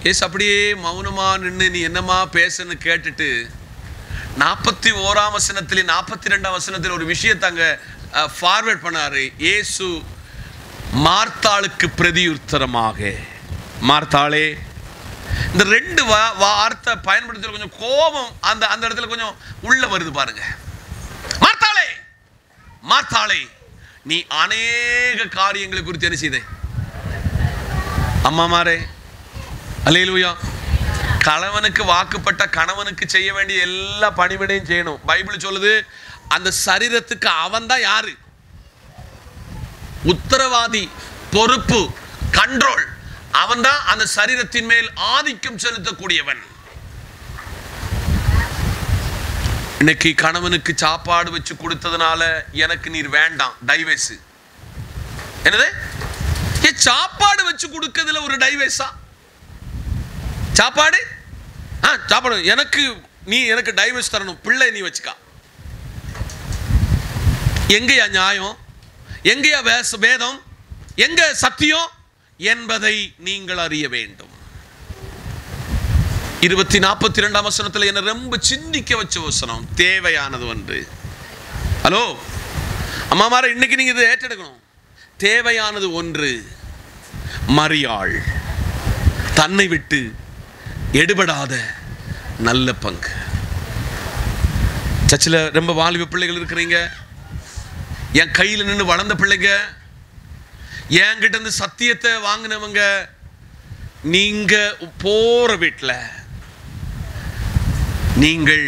இயேசு அப்படியே மௌனமா நின்று நீ என்னமா பேசுன்னு கேட்டுட்டு 41ஆம் வசனத்திலே 42ஆம் வசனத்தில் ஒரு விஷயத்தை அங்க ஃபார்வர்ட் பண்ணாரு. இயேசு மார்த்தாளுக்கு பிரதியுத்தரமாக, மார்த்தாளே, இந்த 2 வார்த்தை பயன்படுத்த கொஞ்சம் கோபம் அந்த அந்த இடத்துல கொஞ்சம் உள்ள வருது பாருங்க. மார்த்தாளே, மார்த்தாளே, நீ அநேக காரியங்களை குறித்து என்ன செய்தே? அம்மாமாரே, அல்லேலூயா. கணவனுக்கு வாக்குப்பட்ட கணவனுக்கு செய்ய வேண்டிய எல்லா பணிவிடையும் செய்யணும். பைபிள் சொல்லுது, அந்த சரீரத்துக்கு அவன் தான் யாரு? உத்தரவாதி, பொறுப்பு, கண்ட்ரோல். அவன் தான் அந்த சரீரத்தின் மேல் ஆதிக்கம் செலுத்தக்கூடியவன். இன்னைக்கு கணவனுக்கு சாப்பாடு வச்சு கொடுத்ததுனால எனக்கு நீர் வேண்டாம், டைவேஸ். என்னது? சாப்பாடு வச்சு கொடுக்கிறதுல ஒரு டைவேஸா? சாப்பாடு சாப்பாடு எனக்கு நீ எனக்கு டைவர்ஸ் தரணும், பிள்ளை நீ வச்சுக்கா. எங்கயா நியாயம்? எங்கயா வேதம்? எங்க சத்தியம் என்பதை நீங்கள் அறிய வேண்டும். 42ஆம் வசனத்தில் என்ன ரொம்ப சிந்திக்க வச்ச வசனம், தேவையானது ஒன்று. ஹலோ அம்மாமார, இன்னைக்கு நீங்க இதை ஏற்றெடுக்கணும். தேவையானது ஒன்று. மரியாள் தன்னை விட்டு எடுபடாத நல்ல பங்கு. சர்ச்சில் ரொம்ப வாலிப பிள்ளைகள் இருக்கிறீங்க, என் கையில் நின்று வளர்ந்த பிள்ளைங்க, என்கிட்ட இருந்து சத்தியத்தை வாங்கினவங்க, நீங்க போற வீட்டில் நீங்கள்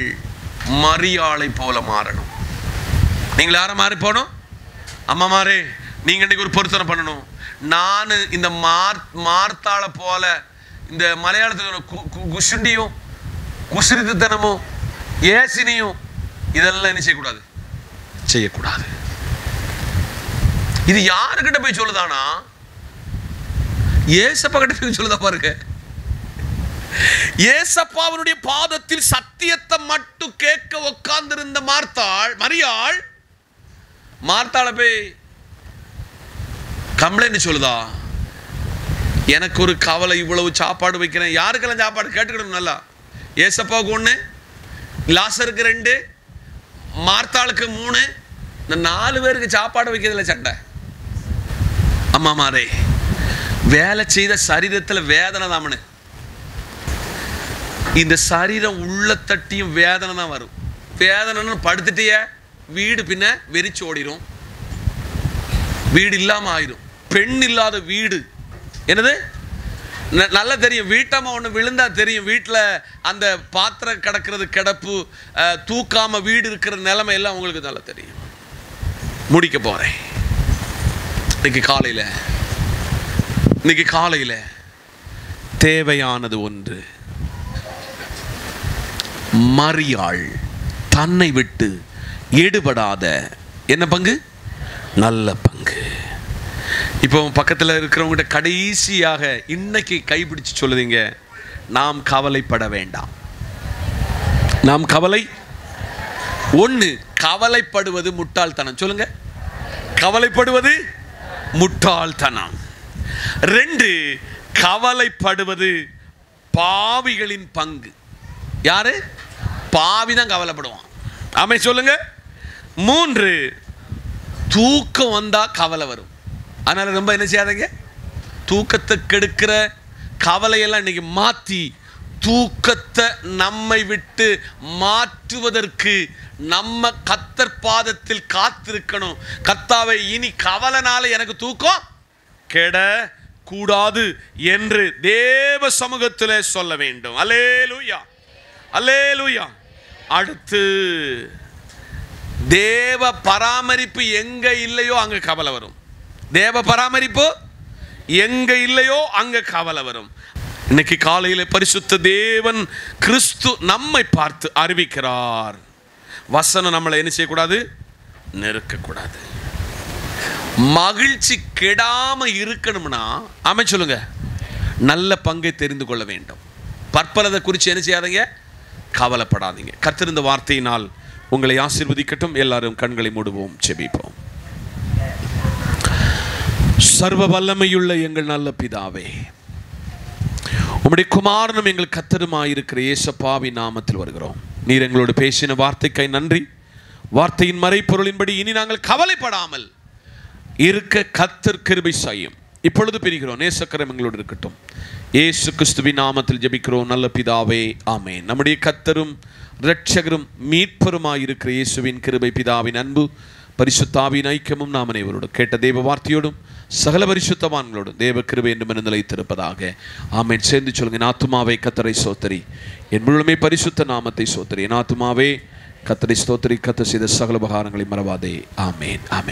மரியாளை போல மாறணும். நீங்கள் யாரை மாறி போகணும்? அம்மாமாரே, நீங்க இன்னைக்கு ஒரு பொருத்தனை பண்ணணும். நான் இந்த மார்த்தாளை போல இந்த மலையாளத்தில் குசுண்டியும் குசுரித்தனமும் ஏசினியும் இதெல்லாம் என்ன செய்யக்கூடாது? செய்யக்கூடாது. இது யாருக்கிட்ட போய் சொல்லுதானா? ஏசப்பா கிட்ட போய் சொல்லுதா பாருங்க. ஏசப்பாவுடைய பாதத்தில் சத்தியத்தை மட்டும் கேட்க உட்கார்ந்திருந்த மரியாள் மார்த்தாளை போய் கம்ப்ளைண்ட் சொல்லுதா? எனக்கு ஒரு கவலை, இவ்வளவு சாப்பாடு வைக்கிறேன், யாருக்கெல்லாம் சாப்பாடு கேட்டுக்கணும்? நல்லா, ஏசப்பாவுக்கு 1, லாசருக்கு 2, மார்த்தாளுக்கு 3, இந்த 4 பேருக்கு சாப்பாடு வைக்கிறதுல சண்டை. அம்மாமாரே, வேலை செய்த சரீரத்தில் வேதனை தான். இந்த சரீரம் உள்ள தட்டியும் வேதனை தான் வரும். வேதனைன்னு படுத்துட்டிய வீடு பின்ன வெறிச்சு ஓடிடும், வீடு இல்லாம ஆயிரும். பெண் இல்லாத வீடு என்னது? நல்லா தெரியும். வீட்டம்மா ஒன்று விழுந்தா தெரியும். வீட்டில் அந்த பாத்திரம் கிடக்கிறது, கிடப்பு, தூக்காம வீடு இருக்கிற நிலைமை எல்லாம் உங்களுக்கு நல்லா தெரியும். முடிக்க போறேன். இன்னைக்கு காலையில் தேவையானது ஒன்று. மரியாள் தன்னை விட்டு எடுபடாத என்ன பங்கு? நல்ல பங்கு. இப்போ பக்கத்தில் இருக்கிறவங்கிட்ட கடைசியாக இன்னைக்கு கைப்பிடிச்சு சொல்லுதீங்க, நாம் கவலைப்பட வேண்டாம். நாம் கவலைப்படுவது முட்டாள்தனம். சொல்லுங்க, கவலைப்படுவது முட்டாள்தனம். 2, கவலைப்படுவது பாவிகளின் பங்கு. யாரு? பாவிதான் கவலைப்படுவான். ஆமே சொல்லுங்க. 3, தூக்கம் வந்தா கவலை வரும். அதனால ரொம்ப என்ன செய்யாதீங்க, தூக்கத்தை கெடுக்கிற கவலையெல்லாம் இன்னைக்கு மாற்றி தூக்கத்தை நம்மை விட்டு மாற்றுவதற்கு நம்ம கர்த்தர் பாதத்தில் காத்திருக்கணும். கர்த்தாவே, இனி கவலைனால எனக்கு தூக்கம் கெட கூடாது என்று தேவ சமூகத்திலே சொல்ல வேண்டும். அல்லேலூயா, அல்லேலூயா. அடுத்து, தேவ பராமரிப்பு எங்க இல்லையோ அங்க கவலை வரும். தேவ பராமரிப்பு எங்க இல்லையோ அங்க கவலை வரும். இன்னைக்கு காலையில பரிசுத்த தேவன் கிறிஸ்து நம்மை பார்த்து அறிவிக்கிறார். வசனம் நம்மளை என்ன செய்யக்கூடாது? நெருக்கக்கூடாது. மகிழ்ச்சி கெடாம இருக்கணும்னா ஆமென் சொல்லுங்க, நல்ல பங்கை தெரிந்து கொள்ள வேண்டும். பற்பலதை குறித்து என்ன செய்யாதீங்க, கவலைப்படாதீங்க. கர்த்தர் இந்த வார்த்தையினால் உங்களை ஆசீர்வதிக்கட்டும். எல்லாரும் கண்களை மூடுவோம், ஜெபிப்போம். சர்வ வல்லமையுள்ள எங்கள் நல்ல பிதாவே, உம்முடைய குமாரனும் எங்கள் கர்த்தருமாயிருக்கிற இயேசுவின் நாமத்தில் வருகிறோம். நீர் எங்களோடு பேசின வார்த்தைக்காய் நன்றி. வார்த்தையின் மறைப்பொருளின்படி இனி நாங்கள் கவலைப்படாமல் இருக்க கர்த்தர் கிருபை செய்யும். இப்பொழுது பிரிகிறோம். நேசக்கரம் எங்களோடு இருக்கட்டும். இயேசு கிறிஸ்துவின் நாமத்தில் ஜெபிக்கிறோம் நல்ல பிதாவே, ஆமென். நம்முடைய கர்த்தரும் இரட்சகரும் மீட்பருமாயிருக்கிற இயேசுவின் கிருபை, பிதாவின் அன்பு, பரிசுத்தாவின் ஐக்கியமும் நாம் அனைவரோடு கேட்ட தேவ வார்த்தையோடும் சகல பரிசுத்தவான்களோடும் தேவ கிருபை என்று நிலைத்திருப்பதாக. ஆமென். சேர்ந்து சொல்லுங்க, என் ஆத்துமாவே கர்த்தரை ஸ்தோத்திரி, என் முழுமை பரிசுத்த நாமத்தை ஸ்தோத்திரி. என் ஆத்துமாவே கர்த்தரை ஸ்தோத்திரி, கர்த்தர் செய்த சகல உபகாரங்களை மறவாதே. ஆமென், ஆமென்.